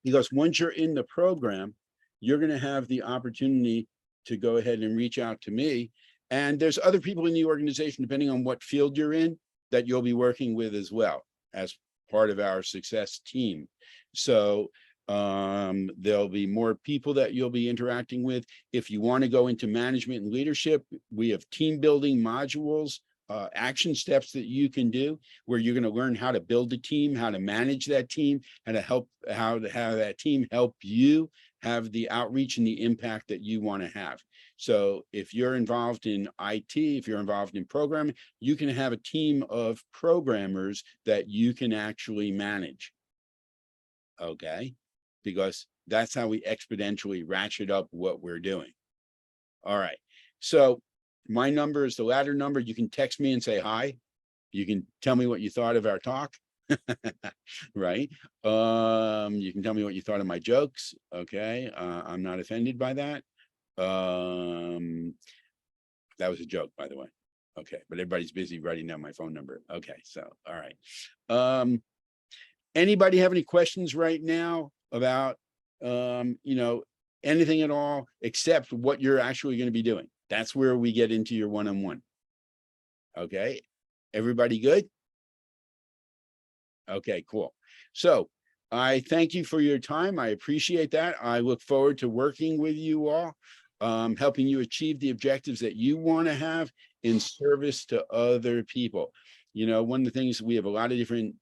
because once you're in the program, you're going to have the opportunity to go ahead and reach out to me. And there's other people in the organization, depending on what field you're in, that you'll be working with as well as part of our success team. So there'll be more people that you'll be interacting with. If you want to go into management and leadership, we have team building modules, action steps that you can do where you're going to learn how to build a team, how to manage that team, how to have that team help you have the outreach and the impact that you want to have. So if you're involved in IT, if you're involved in programming, you can have a team of programmers that you can actually manage. Okay, because that's how we exponentially ratchet up what we're doing. All right, so my number is the ladder number. You can text me and say hi. You can tell me what you thought of our talk. Right. You can tell me what you thought of my jokes. Okay. I'm not offended by that. That was a joke, by the way. Okay, but everybody's busy writing down my phone number. Okay, so all right. Anybody have any questions right now about anything at all except what you're actually going to be doing? That's where we get into your one-on-one. Okay, everybody good? Okay, cool. So I thank you for your time. I appreciate that. I look forward to working with you all, helping you achieve the objectives that you want to have in service to other people. One of the things, we have a lot of different,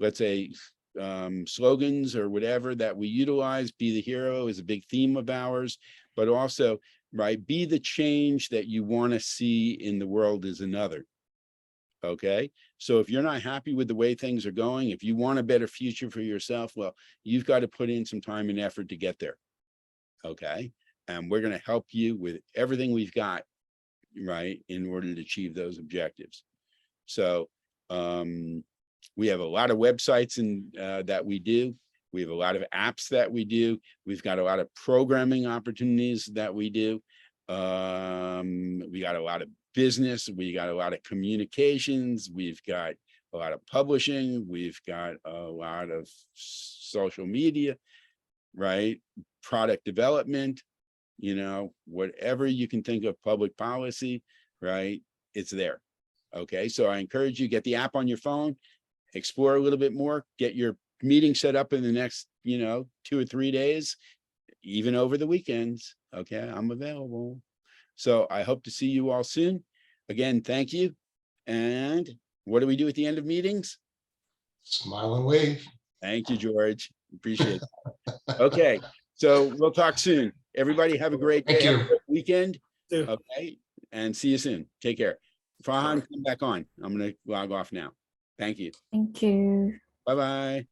let's say, slogans or whatever that we utilize. Be the hero is a big theme of ours, but also, right, be the change that you want to see in the world is another. Okay, so if you're not happy with the way things are going, if you want a better future for yourself, well, you've got to put in some time and effort to get there. Okay, and we're going to help you with everything we've got, right, in order to achieve those objectives. So we have a lot of websites that we do. We have a lot of apps that we do. We've got a lot of programming opportunities that we do. We got a lot of business. We got a lot of communications. We've got a lot of publishing. We've got a lot of social media, right? Product development, whatever you can think of, public policy, right? It's there. Okay, so I encourage you, get the app on your phone, explore a little bit more, get your meeting set up in the next, 2 or 3 days, even over the weekends. Okay, I'm available. So I hope to see you all soon. Again, thank you. And what do we do at the end of meetings? Smile and wave. Thank you, George. Appreciate it. Okay, so we'll talk soon. Everybody have a great Thank day, have a you. great weekend. Yeah. Okay, and see you soon. Take care. Farhan, come back on. I'm gonna log off now. Thank you. Thank you. Bye-bye.